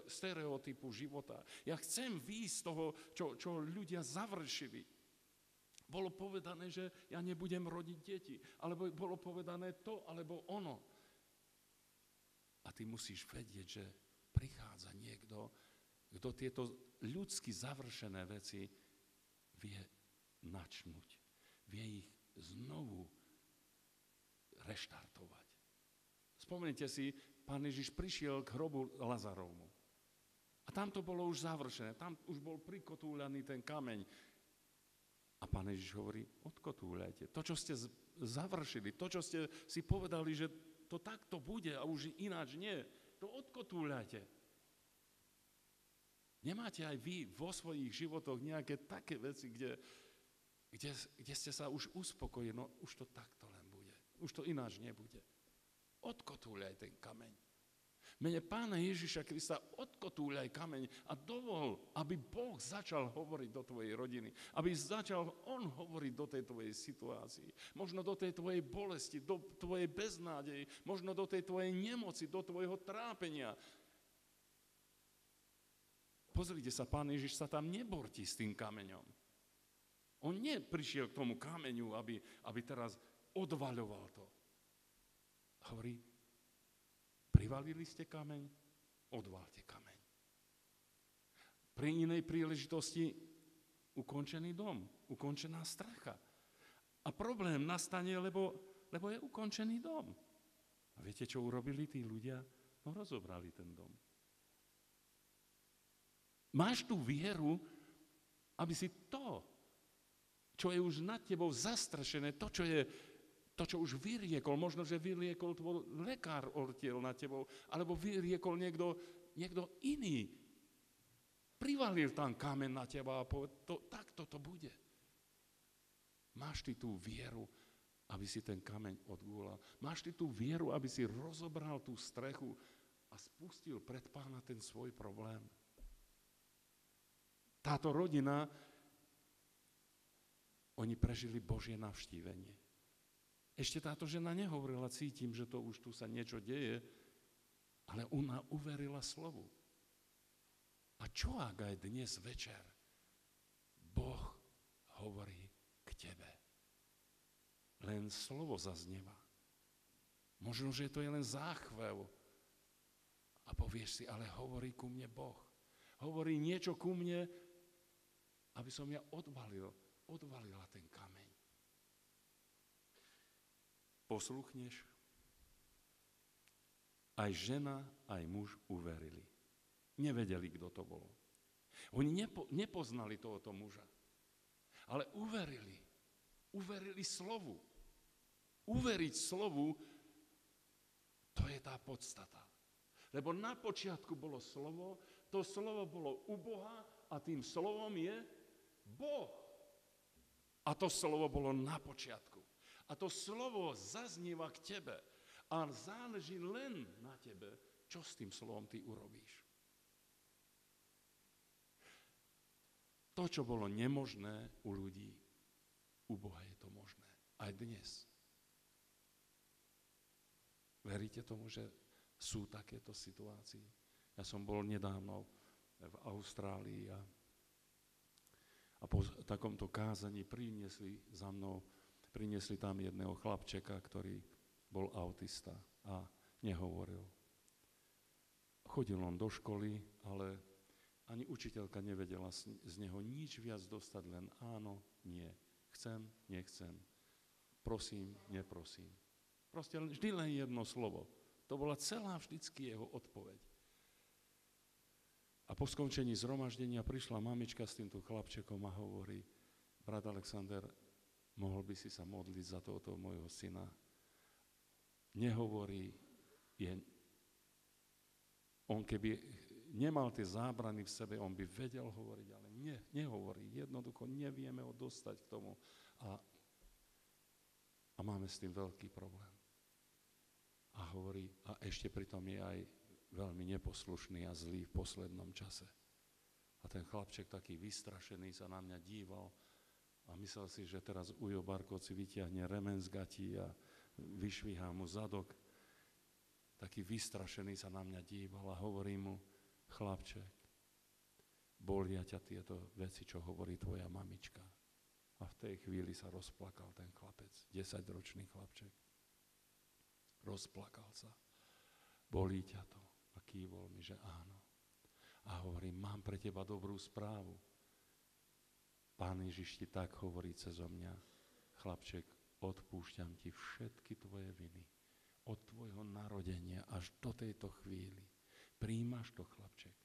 stereotypu života. Ja chcem výjsť z toho, čo ľudia završili. Bolo povedané, že ja nebudem rodiť deti. Alebo bolo povedané to, alebo ono. A ty musíš vedieť, že prichádza niekto, kto tieto ľudsky završené veci vie načnúť. Vie ich znovu reštartovať. Spomeňte si, Pán Ježiš prišiel k hrobu Lazarovmu. A tam to bolo už završené. Tam už bol prikotúľaný ten kameň. A Pán Ježiš hovorí, odkotúľajte. To, čo ste završili, to, čo ste si povedali, že to takto bude a už ináč nie, to odkotúľajte. Nemáte aj vy vo svojich životoch nejaké také veci, kde ste sa už uspokojili, no už to takto len bude. Už to ináč nebude. Odkotúľaj ten kameň. Mene Pána Ježiša Krista odkotúľaj kameň a dovol, aby Boh začal hovoriť do tvojej rodiny. Aby začal On hovoriť do tej tvojej situácii. Možno do tej tvojej bolesti, do tvojej beznádeji, možno do tej tvojej nemoci, do tvojho trápenia. Pozrite sa, Pán Ježiš sa tam nebortí s tým kameňom. On neprišiel k tomu kameňu, aby teraz odvaľoval to. Hovorí, privalili ste kameň, odvalte kameň. Pri inej príležitosti ukončený dom, ukončená strecha. A problém nastane, lebo je ukončený dom. A viete, čo urobili tí ľudia? No rozobrali ten dom. Máš tú vieru, aby si to, čo je už nad tebou zastrašené, to, čo už vyriekol, možno, že vyriekol tvoj lekár ortiel nad tebou, alebo vyriekol niekto iný. Privalil tam kameň na teba a povedal, takto to bude. Máš ty tú vieru, aby si ten kameň odgúlal. Máš ty tú vieru, aby si rozobral tú strechu a spustil pred Pána ten svoj problém. Táto rodina oni prežili Božie navštívenie. Ešte táto žena nehovorila, cítim, že to už tu sa niečo deje, ale ona uverila slovu. A čo ak aj dnes večer Boh hovorí k tebe? Len slovo zaznieva. Možno, že to je len záchvev. A povieš si, ale hovorí ku mne Boh. Hovorí niečo ku mne, aby som ja odvalila ten kameň. Posluchneš? Aj žena, aj muž uverili. Nevedeli, kto to bolo. Oni nepoznali tohoto muža, ale uverili. Uverili slovu. Uveriť slovu, to je tá podstata. Lebo na počiatku bolo slovo, to slovo bolo u Boha a tým slovom je Boh. A to slovo bolo na počiatku. A to slovo zaznieva k tebe. A záleží len na tebe, čo s tým slovom ty urobíš. To, čo bolo nemožné u ľudí, u Boha je to možné. Aj dnes. Veríte tomu, že sú takéto situácie? Ja som bol nedávno v Austrálii a po takomto kázaní priniesli tam jedného chlapčeka, ktorý bol autista a nehovoril. Chodil on do školy, ale ani učiteľka nevedela z neho nič viac dostať, len áno, nie. Chcem, nechcem. Prosím, neprosím. Proste vždy len jedno slovo. To bola celá vždycky jeho odpoveď. A po skončení zhromaždenia prišla mamička s týmto chlapčekom a hovorí, brat Alexander, mohol by si sa modliť za tohoto môjho syna? Nehovorí, on keby nemal tie zábrany v sebe, on by vedel hovoriť, ale nehovorí. Jednoducho nevieme ho dostať k tomu a máme s tým veľký problém. A hovorí, a ešte pritom je aj veľmi neposlušný a zlý v poslednom čase. A ten chlapček taký vystrašený sa na mňa díval a myslel si, že teraz Ujo Barkov si vytiahne remen z gatí a vyšvihá mu zadok. Taký vystrašený sa na mňa díval a hovorí mu, chlapček, bolia ťa tieto veci, čo hovorí tvoja mamička. A v tej chvíli sa rozplakal ten chlapec, 10-ročný chlapček. Rozplakal sa. Bolí ťa to? A kývol mi, že áno. A hovorím, mám pre teba dobrú správu. Pán Ježiš ti tak hovorí cezo mňa, chlapček, odpúšťam ti všetky tvoje viny. Od tvojho narodenia až do tejto chvíli. Príjmaš to, chlapček?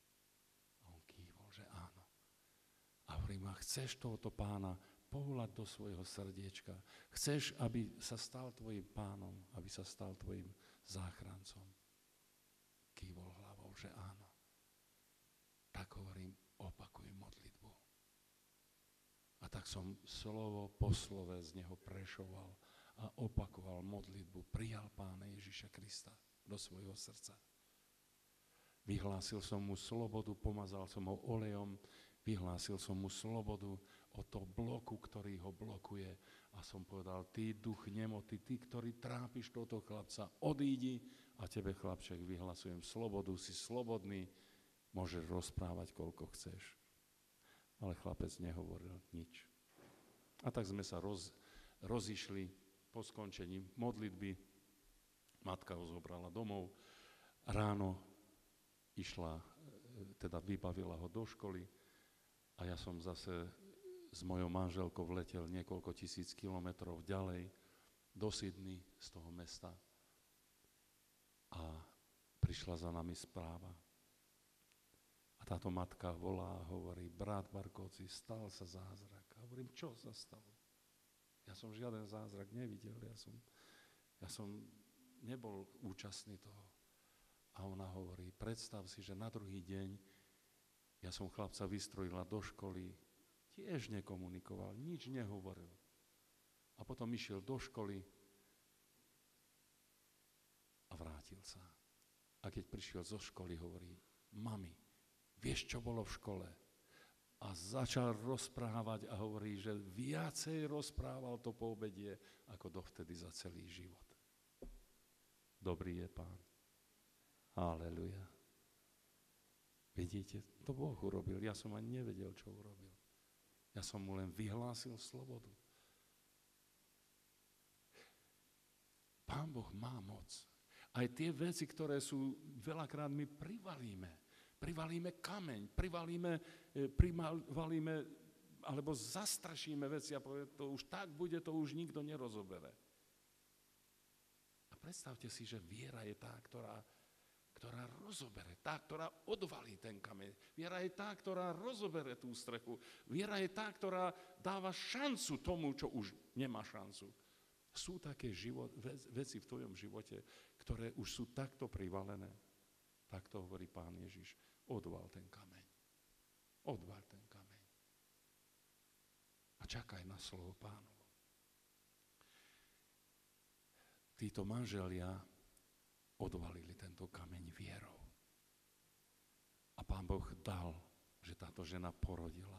A on kývol, že áno. A hovorím, a chceš tohoto pána povolať do svojho srdiečka? Chceš, aby sa stal tvojim pánom, aby sa stal tvojim záchrancom? Kývol hlavou, že áno. Tak hovorím, opakuj modlitbu. A tak som slovo po slove z neho prešoval a opakoval modlitbu. Prijal Pána Ježiša Krista do svojho srdca. Vyhlásil som mu slobodu, pomazal som ho olejom, vyhlásil som mu slobodu od toho bloku, ktorý ho blokuje. A som povedal, ty duch nemoty, ty, ktorý trápiš tohto chlapca, odídi a tebe, chlapček, vyhlasujem slobodu, si slobodný, môžeš rozprávať, koľko chceš. Ale chlapec nehovoril nič. A tak sme sa rozišli po skončení modlitby. Matka ho zobrala domov. Ráno išla, teda vybavila ho do školy a ja som zase s mojou manželkou vletel niekoľko tisíc kilometrov ďalej do Sydney z toho mesta a prišla za nami správa. A táto matka volá a hovorí, brat Barkovci, stal sa zázrak. A hovorím, čo sa stalo? Ja som žiaden zázrak nevidel, ja som nebol účastný toho. A ona hovorí, predstav si, že na druhý deň ja som chlapca vystrojila do školy, tiež nekomunikoval, nič nehovoril. A potom išiel do školy a vrátil sa. A keď prišiel zo školy, hovorí, mami, vieš, čo bolo v škole? a začal rozprávať a hovorí, že viacej rozprával to po obedie, ako dovtedy za celý život. Dobrý je Pán. Halleluja. Vidíte, to Boh urobil. Ja som ani nevedel, čo urobil. Ja som mu len vyhlásil slobodu. Pán Boh má moc. Aj tie veci, ktoré sú, veľakrát my privalíme kameň, privalíme alebo zastrašíme veci a povieme, to už tak bude, to už nikto nerozobere. A predstavte si, že viera je tá, ktorá rozobere, tá, ktorá odvalí ten kameň. Viera je tá, ktorá rozobere tú strechu. Viera je tá, ktorá dáva šancu tomu, čo už nemá šancu. Sú také veci v tvojom živote, ktoré už sú takto privalené. Takto hovorí Pán Ježiš. Odval ten kameň. Odval ten kameň. A čakaj na slovo Pánovo. Títo manželia odvalili tento kameň vierou. A Pán Boh dal, že táto žena porodila.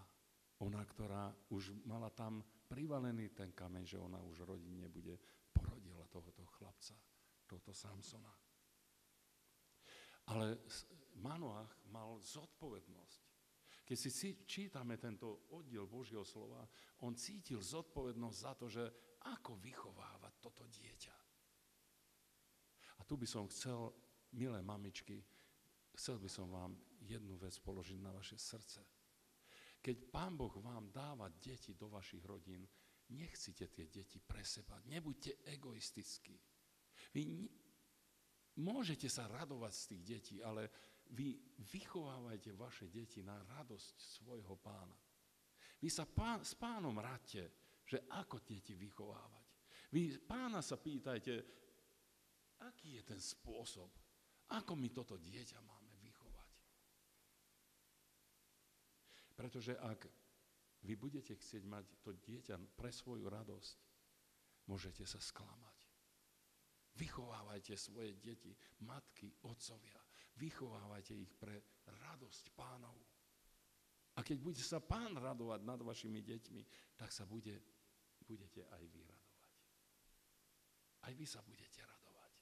Ona, ktorá už mala tam privalený ten kameň, že ona už rodine nebude, porodila tohoto chlapca, tohoto Samsona. Ale Manoach mal zodpovednosť. Keď si čítame tento oddiel Božieho slova, on cítil zodpovednosť za to, že ako vychovávať toto dieťa. A tu by som chcel, milé mamičky, chcel by som vám jednu vec položiť na vaše srdce. Keď Pán Boh vám dáva deti do vašich rodín, nechcite tie deti pre seba. Nebuďte egoistickí. Vy môžete sa radovať z tých detí, ale vy vychovávajte vaše deti na radosť svojho Pána. Vy sa s Pánom radte, že ako deti vychovávať. Vy Pána sa pýtajte, aký je ten spôsob, ako my toto dieťa máme vychovať. Pretože ak vy budete chcieť mať to dieťa pre svoju radosť, môžete sa sklamať. Vychovávajte svoje deti, matky, otcovia. Vychovávajte ich pre radosť Pánovu. A keď bude sa Pán radovať nad vašimi deťmi, tak sa budete aj vy radovať. Aj vy sa budete radovať.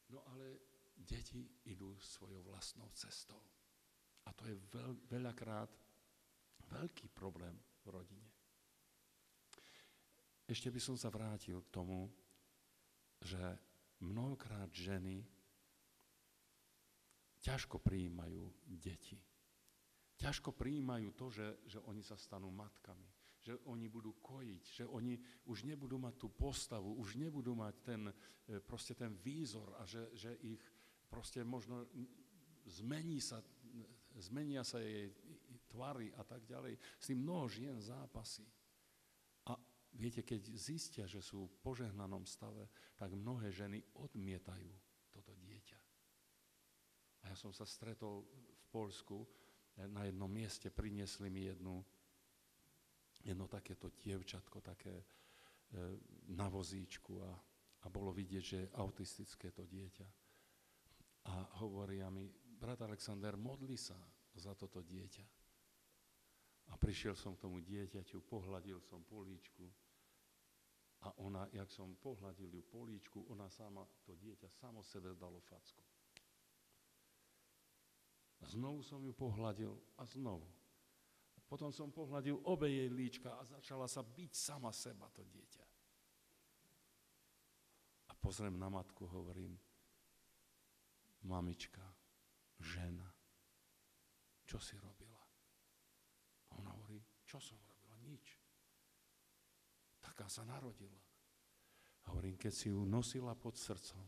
No ale deti idú svojou vlastnou cestou. A to je veľakrát veľký problém v rodine. Ešte by som sa vrátil k tomu, že mnohokrát ženy ťažko prijímajú deti. Ťažko prijímajú to, že oni sa stanú matkami, že oni budú kojiť, že oni už nebudú mať tú postavu, už nebudú mať ten výzor a že ich proste možno zmenia sa jej tvary a tak ďalej. S tým mnoho žien zápasí. A viete, keď zistia, že sú v požehnanom stave, tak mnohé ženy odmietajú toto dieťa. A ja som sa stretol v Poľsku, na jednom mieste priniesli mi jedno takéto dievčatko, také na vozíčku a bolo vidieť, že je autistické to dieťa. A hovoria mi, brat Alexander, modli sa za toto dieťa. A prišiel som k tomu dieťaťu, pohľadil som políčku a ona, jak som pohľadil ju políčku, ona sama, to dieťa samo sebe dalo facku. A znovu som ju pohľadil a znovu. Potom som pohľadil obe jej líčka a začala sa byť sama seba to dieťa. A pozriem na matku, hovorím, mamička, žena, čo si robila? A ona hovorí, čo som robila? Nič. Taká sa narodila. Hovorím, keď si ju nosila pod srdcom,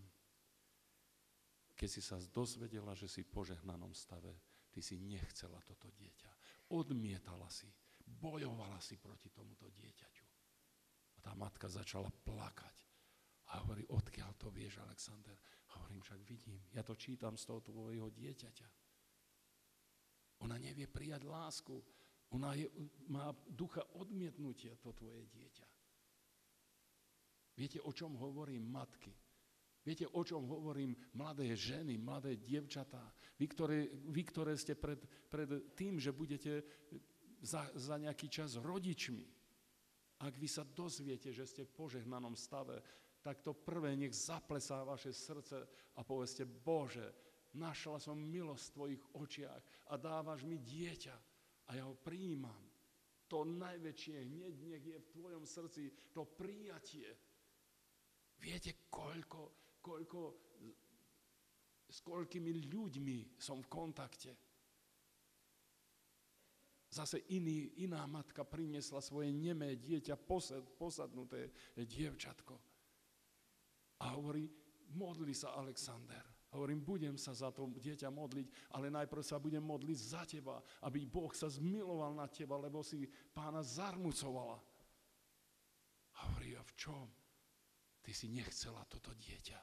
keď si sa dozvedela, že si v požehnanom stave, ty si nechcela toto dieťa. Odmietala si, bojovala si proti tomuto dieťaťu. A tá matka začala plakať. A hovorí, odkiaľ to vieš, Alexander? Hovorím, však vidím, ja to čítam z toho tvojho dieťaťa. Ona nevie prijať lásku. Ona má ducha odmietnutia, to tvoje dieťa. Viete, o čom hovorím matky? Viete, o čom hovorím? Mladé ženy, mladé dievčatá, vy, ktoré ste pred tým, že budete za nejaký čas rodičmi. Ak vy sa dozviete, že ste v požehnanom stave, tak to prvé nech zaplesá vaše srdce a povedzte, Bože, našla som milosť v tvojich očiach a dávaš mi dieťa a ja ho prijímam. To najväčšie hneď nech je v tvojom srdci, to prijatie. Viete, s koľkými ľuďmi som v kontakte. Zase iná matka priniesla svoje nemé dieťa, posadnuté dievčatko. A hovorí, modli sa, Alexander. Hovorím, budem sa za to dieťa modliť, ale najprv sa budem modliť za teba, aby Boh sa zmiloval na teba, lebo si pána zarmucovala. A hovorí, a v čom? Ty si nechcela toto dieťa.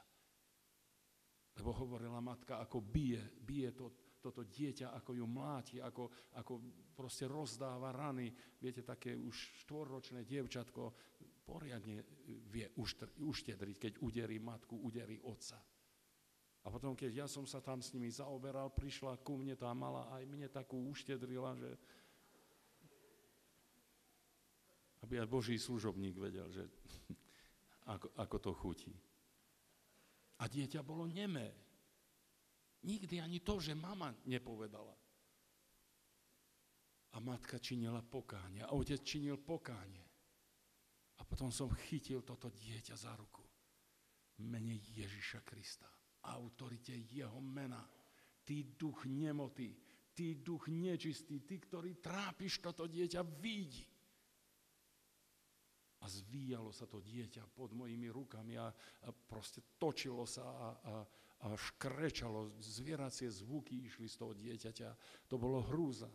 Lebo hovorila matka, ako bije toto dieťa, ako ju mláti, ako proste rozdáva rany. Viete, také už 4-ročné dievčatko poriadne vie uštedriť, keď uderí matku, uderí otca. A potom, keď ja som sa tam s nimi zaoberal, prišla ku mne tá malá, aj mne takú uštedrila, že aby aj Boží služobník vedel, že ako to chutí. A dieťa bolo nemé. Nikdy ani to, že mama nepovedala. A matka činila pokánie. A otec činil pokánie. A potom som chytil toto dieťa za ruku. V mene Ježiša Krista. Autorite jeho mena. Ty duch nemoty. Ty duch nečistý. Ty, ktorý trápiš toto dieťa, výjdi. A zvíjalo sa to dieťa pod mojimi rukami a proste točilo sa a škrečalo. Zvieracie zvuky išli z toho dieťaťa. To bolo hrúza.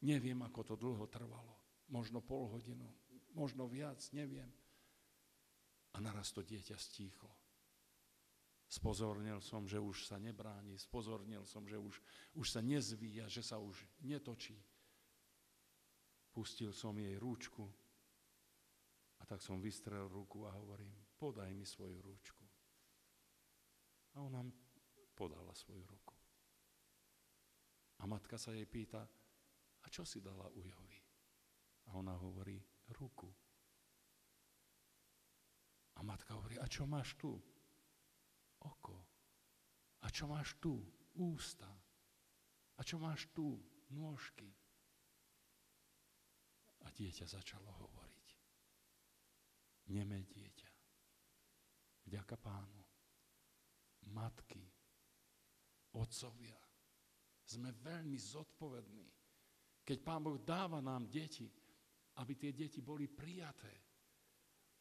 Neviem, ako to dlho trvalo. Možno pol hodinu, možno viac, neviem. A naraz to dieťa stíchlo. Spozornil som, že už sa nebráni. Spozornil som, že už sa nezvíja, že sa už netočí. Pustil som jej rúčku. A tak som vystrel ruku a hovorím, podaj mi svoju rúčku. A ona podala svoju ruku. A matka sa jej pýta, a čo si dala Ujovi? A ona hovorí, ruku. A matka hovorí, a čo máš tu? Oko. A čo máš tu? Ústa. A čo máš tu? Nôžky. A dieťa začalo hovoriť. Nemé dieťa. Vďaka Pánu. Matky, otcovia, sme veľmi zodpovední. Keď Pán Boh dáva nám deti, aby tie deti boli prijaté,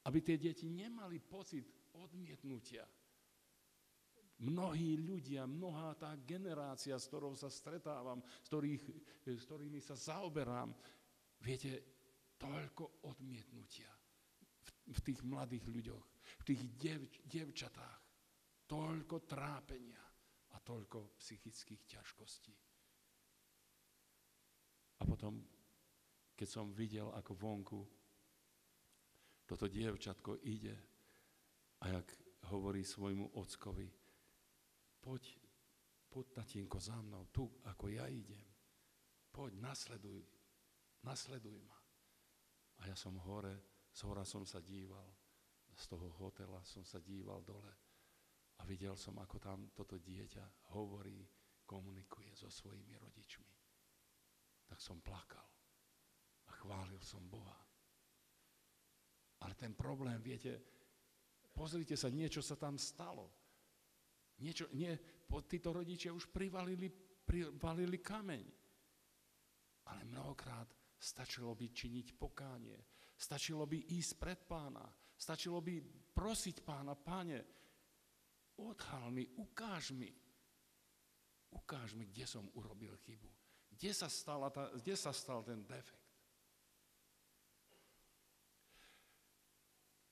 aby tie deti nemali pocit odmietnutia. Mnohí ľudia, mnohá tá generácia, s ktorou sa stretávam, s ktorými sa zaoberám, viete, toľko odmietnutia. V tých mladých ľuďoch, v tých dievčatách, toľko trápenia a toľko psychických ťažkostí. A potom, keď som videl, ako vonku toto dievčatko ide a jak hovorí svojmu ockovi, poď tatínko za mnou, tu, ako ja idem, poď, nasleduj ma. A ja som zhora som sa díval, z toho hotela som sa díval dole a videl som, ako tam toto dieťa hovorí, komunikuje so svojimi rodičmi. Tak som plakal a chválil som Boha. Ale ten problém, viete, pozrite sa, niečo sa tam stalo. Títo rodičia už privalili kameň. Ale mnohokrát stačilo by činiť pokánie. Stačilo by ísť pred Pána. Stačilo by prosiť Pána, Páne, odhal mi, ukáž mi, kde som urobil chybu. Kde sa stal ten defekt.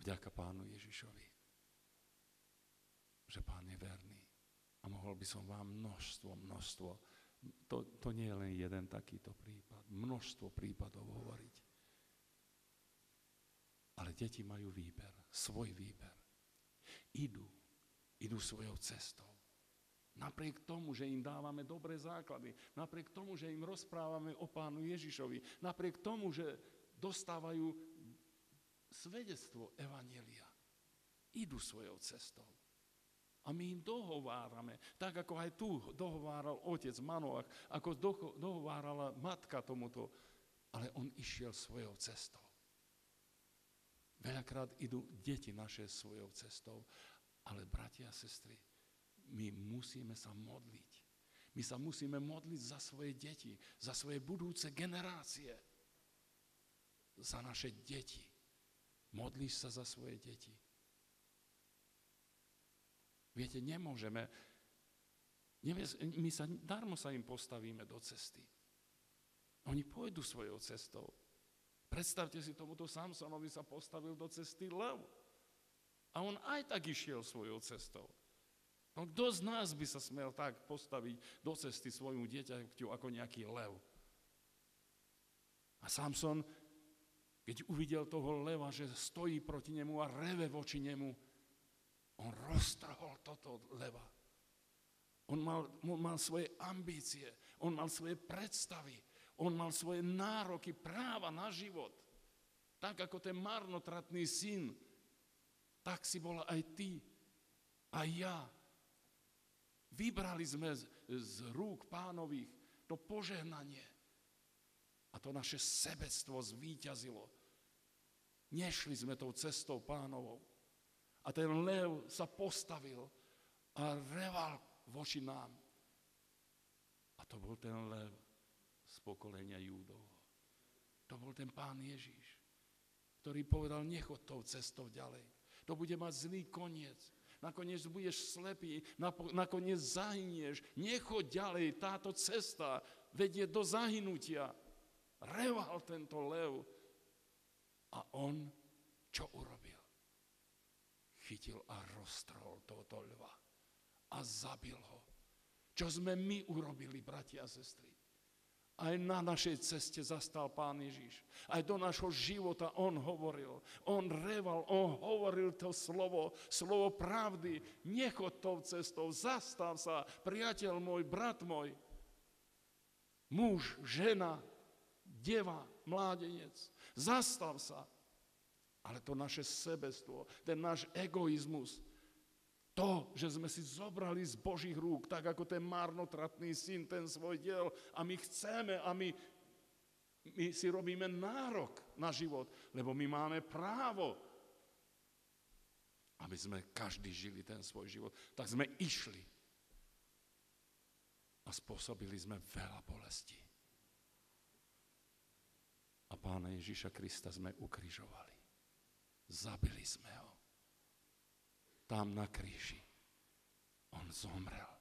Vďaka Pánu Ježišovi, že Pán je verný. A mohol by som vám množstvo, to nie je len jeden takýto prípad, množstvo prípadov hovoriť. Ale deti majú výber, svoj výber. idú svojou cestou. Napriek tomu, že im dávame dobré základy, napriek tomu, že im rozprávame o Pánu Ježišovi, napriek tomu, že dostávajú svedectvo evanjelia, idú svojou cestou. A my im dohovárame, tak ako aj tu dohováral otec Manoach, ako dohovárala matka tomuto, ale on išiel svojou cestou. Veľakrát idú deti naše svojou cestou, ale bratia a sestry, my musíme sa modliť. My sa musíme modliť za svoje deti, za svoje budúce generácie, za naše deti. Modlíš sa za svoje deti. Viete, nemôžeme, my sa darmo sa im postavíme do cesty. Oni pôjdu svojou cestou. Predstavte si, tomuto Samsonovi sa postavil do cesty lev. A on aj tak išiel svojou cestou. No kto z nás by sa smel tak postaviť do cesty svojmu dieťaťu ako nejaký lev? A Samson, keď uvidel toho leva, že stojí proti nemu a reve voči nemu, on roztrhol toto leva. On mal svoje ambície, on mal svoje predstavy, on mal svoje nároky, práva na život. Tak ako ten marnotratný syn, tak si bola aj ty a ja. Vybrali sme z rúk Pánových to požehnanie. A to naše sebectvo zvíťazilo. Nešli sme tou cestou Pánovou. A ten lev sa postavil a reval voči nám. A to bol ten lev z pokolenia Júdovho. To bol ten Pán Ježiš, ktorý povedal, nechod tou cestou ďalej. To bude mať zlý koniec. Nakoniec budeš slepý, nakoniec zahynieš. Nechoď ďalej, táto cesta vedie do zahynutia. Reval tento lev. A on čo urobil? Chytil a roztrhol tohoto lva a zabil ho. Čo sme my urobili, bratia a sestry? Aj na našej ceste zastal Pán Ježiš. Aj do nášho života on hovoril. On reval, on hovoril to slovo pravdy. Nechod tou cestou, zastav sa, priateľ môj, brat môj. Muž, žena, deva, mládenec. Zastav sa. Ale to naše sebectvo, ten náš egoizmus, to, že sme si zobrali z Božích rúk, tak ako ten marnotratný syn, ten svoj diel a my chceme a my si robíme nárok na život, lebo my máme právo, aby sme každý žili ten svoj život. Tak sme išli a spôsobili sme veľa bolesti. A Pána Ježiša Krista sme ukrižovali. Zabili sme ho. Tam na kríži. On zomrel.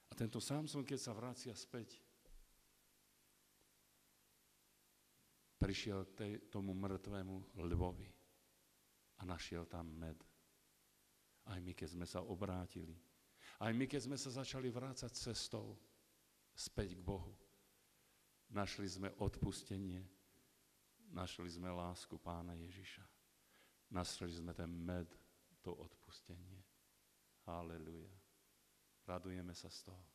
A tento Samson, keď sa vracia späť, prišiel k tomu mŕtvemu lvovi a našiel tam med. Aj my, keď sme sa obrátili, aj my, keď sme sa začali vrácať cestou späť k Bohu, našli sme odpustenie, našli sme lásku Pána Ježiša. Našli sme ten med, to odpustenie. Halelujá. Radujeme sa z toho.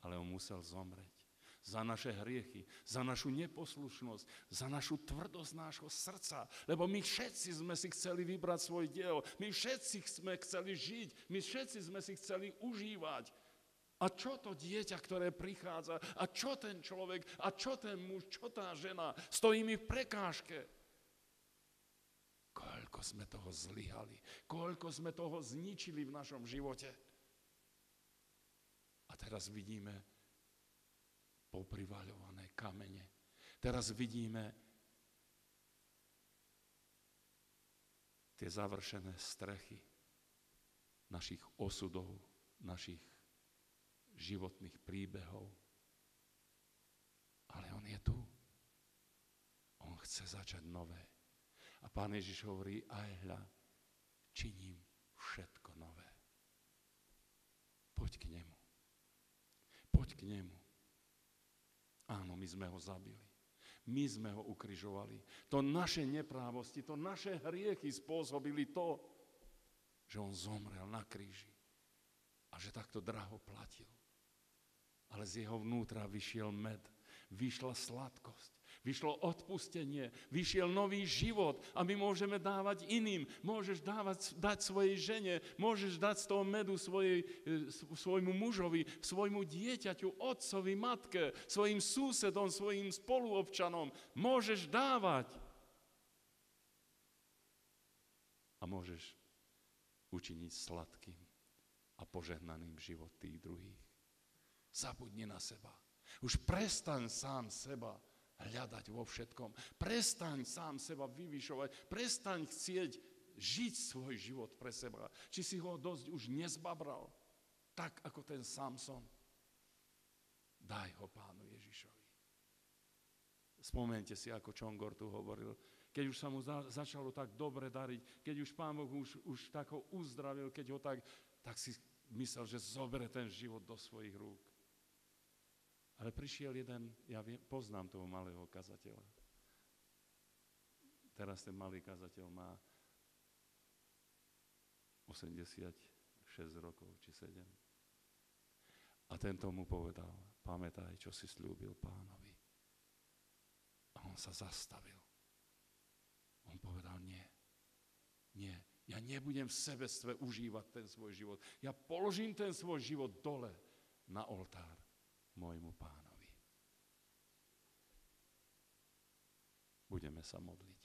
Ale on musel zomrieť. Za naše hriechy, za našu neposlušnosť, za našu tvrdosť nášho srdca. Lebo my všetci sme si chceli vybrať svoj diel. My všetci sme chceli žiť. My všetci sme si chceli užívať. A čo to dieťa, ktoré prichádza? A čo ten človek? A čo ten muž? Čo tá žena? Stojí mi v prekážke. Koľko sme toho zlyhali. Koľko sme toho zničili v našom živote. A teraz vidíme poprivaľované kamene. Teraz vidíme tie završené strechy našich osudov, našich životných príbehov. Ale on je tu. On chce začať nové. A Pán Ježiš hovorí, aj hľa, činím všetko nové. Poď k nemu. Poď k nemu. Áno, my sme ho zabili. My sme ho ukrižovali. To naše neprávosti, to naše hriechy spôsobili to, že on zomrel na kríži a že takto draho platil. Ale z jeho vnútra vyšiel med, vyšla sladkosť, vyšlo odpustenie, vyšiel nový život a my môžeme dávať iným. Môžeš dať svojej žene, môžeš dať z toho medu svojmu mužovi, svojmu dieťaťu, otcovi, matke, svojim susedom, svojim spoluobčanom. Môžeš dávať. A môžeš učiniť sladkým a požehnaným život tých druhých. Zabudni na seba. Už prestaň sám seba hľadať vo všetkom. Prestaň sám seba vyvyšovať. Prestaň chcieť žiť svoj život pre seba. Či si ho dosť už nezbabral, tak ako ten Samson. Daj ho Pánu Ježišovi. Spomeňte si, ako Čongor tu hovoril. Keď už sa mu začalo tak dobre dariť, keď už Pán Boh už tak ho uzdravil, keď ho tak si myslel, že zobere ten život do svojich rúk. Ale prišiel jeden, poznám toho malého kazateľa. Teraz ten malý kazateľ má 86 rokov, či 7. A tento mu povedal, pamätaj, čo si sľúbil Pánovi. A on sa zastavil. On povedal, nie, ja nebudem v sebestve užívať ten svoj život. Ja položím ten svoj život dole na oltár môjmu Pánovi. Budeme sa modliť.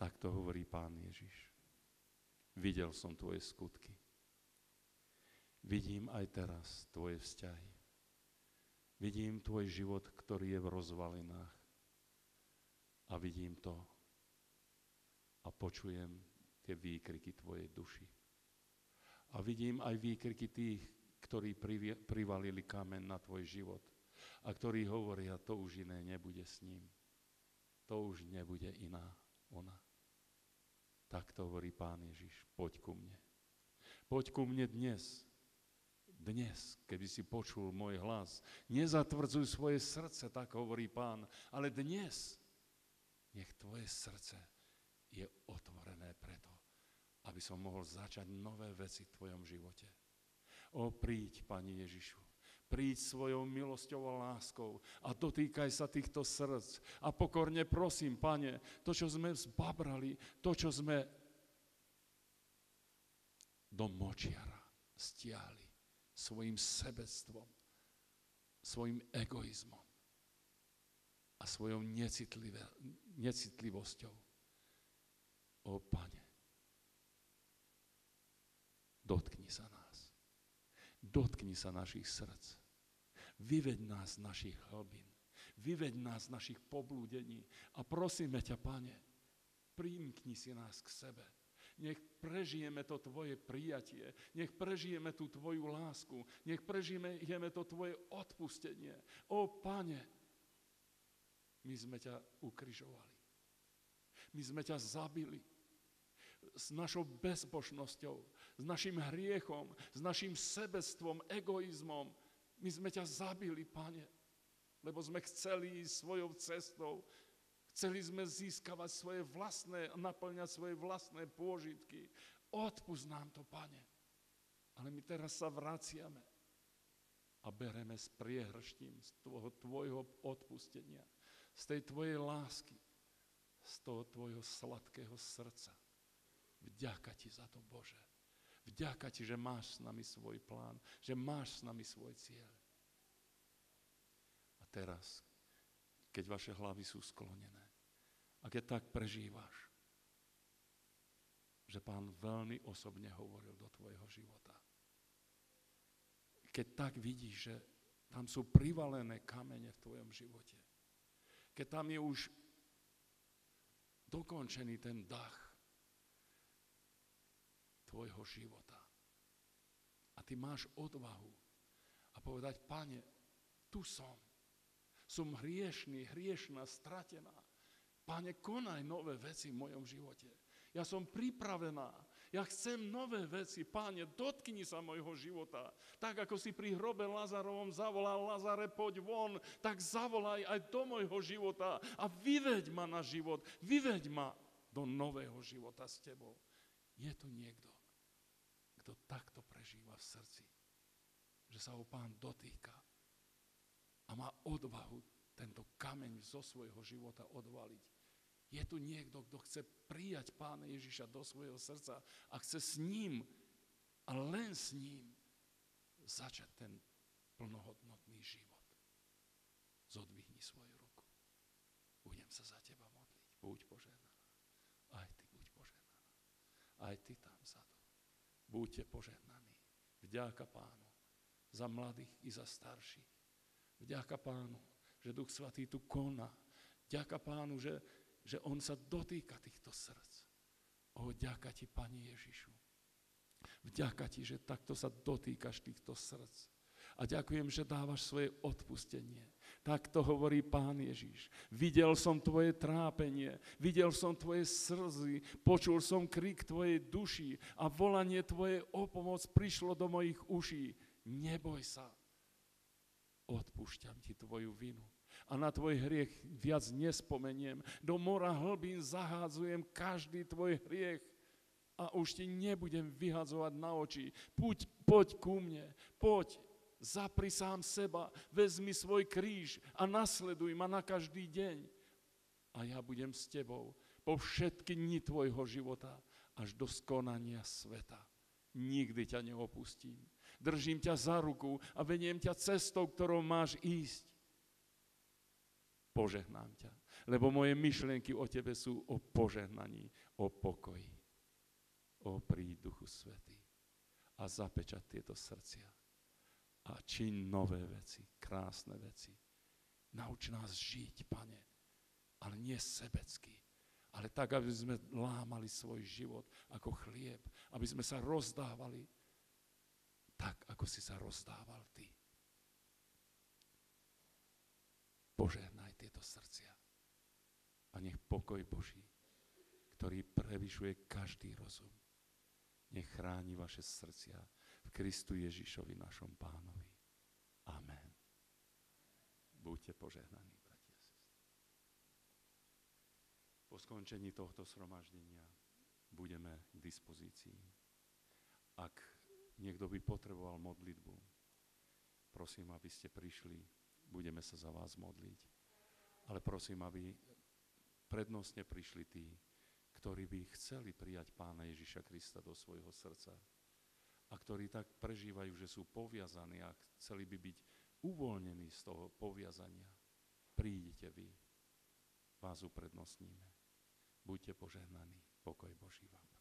Tak to hovorí Pán Ježiš. Videl som tvoje skutky. Vidím aj teraz tvoje vzťahy. Vidím tvoj život, ktorý je v rozvalinách. A vidím to a počujem tie výkriky tvojej duši. A vidím aj výkriky tých, ktorí privalili kameň na tvoj život a ktorí hovoria, to už iné nebude s ním. To už nebude iná ona. Tak to hovorí Pán Ježiš, poď ku mne. Poď ku mne dnes, keby si počul môj hlas. Nezatvrdzuj svoje srdce, tak hovorí Pán, ale dnes nech tvoje srdce je otvorené preto, aby som mohol začať nové veci v tvojom živote. Príď, Pani Ježišu, príď svojou milosťou a láskou a dotýkaj sa týchto srdc. A pokorne prosím, Pane, to, čo sme zbabrali, to, čo sme do močiara stiahli svojim sebectvom, svojim egoizmom a svojou necitlivosťou. Pane, dotkni sa nás. Dotkni sa našich srdc. Vyveď nás z našich hlbín. Vyveď nás z našich poblúdení. A prosíme ťa, Pane, prímkni si nás k sebe. Nech prežijeme to tvoje prijatie. Nech prežijeme tú tvoju lásku. Nech prežijeme to tvoje odpustenie. Pane, my sme ťa ukrižovali. My sme ťa zabili. S našou bezbožnosťou, s našim hriechom, s našim sebestvom, egoizmom. My sme ťa zabili, Pane, lebo sme chceli ísť svojou cestou. Chceli sme získavať svoje vlastné, naplňať svoje vlastné pôžitky. Odpusť nám to, Pane. Ale my teraz sa vraciame a bereme s priehrštím z toho tvojho odpustenia, z tej tvojej lásky, z toho tvojho sladkého srdca. Vďaka ti za to, Bože. Vďaka ti, že máš s nami svoj plán, že máš s nami svoj cieľ. A teraz, keď vaše hlavy sú sklonené a keď tak prežívaš, že Pán veľmi osobne hovoril do tvojho života. Keď tak vidíš, že tam sú privalené kamene v tvojom živote. Keď tam je už dokončený ten dach tvojho života. A ty máš odvahu a povedať, Pane, tu som. Som hriešná, stratená. Pane, konaj nové veci v mojom živote. Ja som pripravená. Ja chcem nové veci. Páne, dotkni sa mojho života. Tak, ako si pri hrobe Lazarovom zavolal, Lazare, poď von, tak zavolaj aj do mojho života a vyveď ma na život. Vyveď ma do nového života s tebou. Je tu niekto, kto takto prežíva v srdci, že sa ho Pán dotýka a má odvahu tento kameň zo svojho života odvaliť. Je tu niekto, kto chce prijať Pána Ježiša do svojho srdca a chce s ním a len s ním začať ten plnohodnotný život. Zodvihni svoju ruku. Budem sa za teba modliť. Buď požehnaná. Aj ty buď požehnaná. Aj ty tam vzadu. Buďte požehnaní. Vďaka Pánu za mladých i za starších. Vďaka Pánu, že Duch Svatý tu koná. Vďaka Pánu, že on sa dotýka týchto srdc. Ďaká ti, Pane Ježišu. Vďaka ti, že takto sa dotýkaš týchto srdc. A ďakujem, že dávaš svoje odpustenie. Tak to hovorí Pán Ježiš. Videl som tvoje trápenie, videl som tvoje slzy, počul som krik tvojej duši a volanie tvoje o pomoc prišlo do mojich uší. Neboj sa, odpúšťam ti tvoju vinu. A na tvoj hriech viac nespomeniem. Do mora hlbín zahádzujem každý tvoj hriech a už ti nebudem vyhadzovať na oči. Poď ku mne, poď, zapri sám seba, vezmi svoj kríž a nasleduj ma na každý deň. A ja budem s tebou po všetky dni tvojho života až do skonania sveta. Nikdy ťa neopustím. Držím ťa za ruku a vediem ťa cestou, ktorou máš ísť. Požehnám ťa, lebo moje myšlienky o tebe sú o požehnaní, o pokoji. Príď, Duchu Svätý, a zapečať tieto srdcia. A čiň nové veci, krásne veci. Nauč nás žiť, Pane, ale nie sebecky, ale tak, aby sme lámali svoj život ako chlieb, aby sme sa rozdávali tak, ako si sa rozdával ty. Požehnaj tieto srdcia a nech pokoj Boží, ktorý prevyšuje každý rozum, nech chráni vaše srdcia v Kristu Ježišovi, našom Pánovi. Amen. Buďte požehnaní, bratia a sestry. Po skončení tohto zhromaždenia budeme k dispozícii. Ak niekto by potreboval modlitbu, prosím, aby ste prišli. Budeme sa za vás modliť. Ale prosím, aby prednostne prišli tí, ktorí by chceli prijať Pána Ježiša Krista do svojho srdca a ktorí tak prežívajú, že sú poviazaní a chceli by byť uvoľnení z toho poviazania. Prídite vy, vás uprednostníme. Buďte požehnaní. Pokoj Boží vám.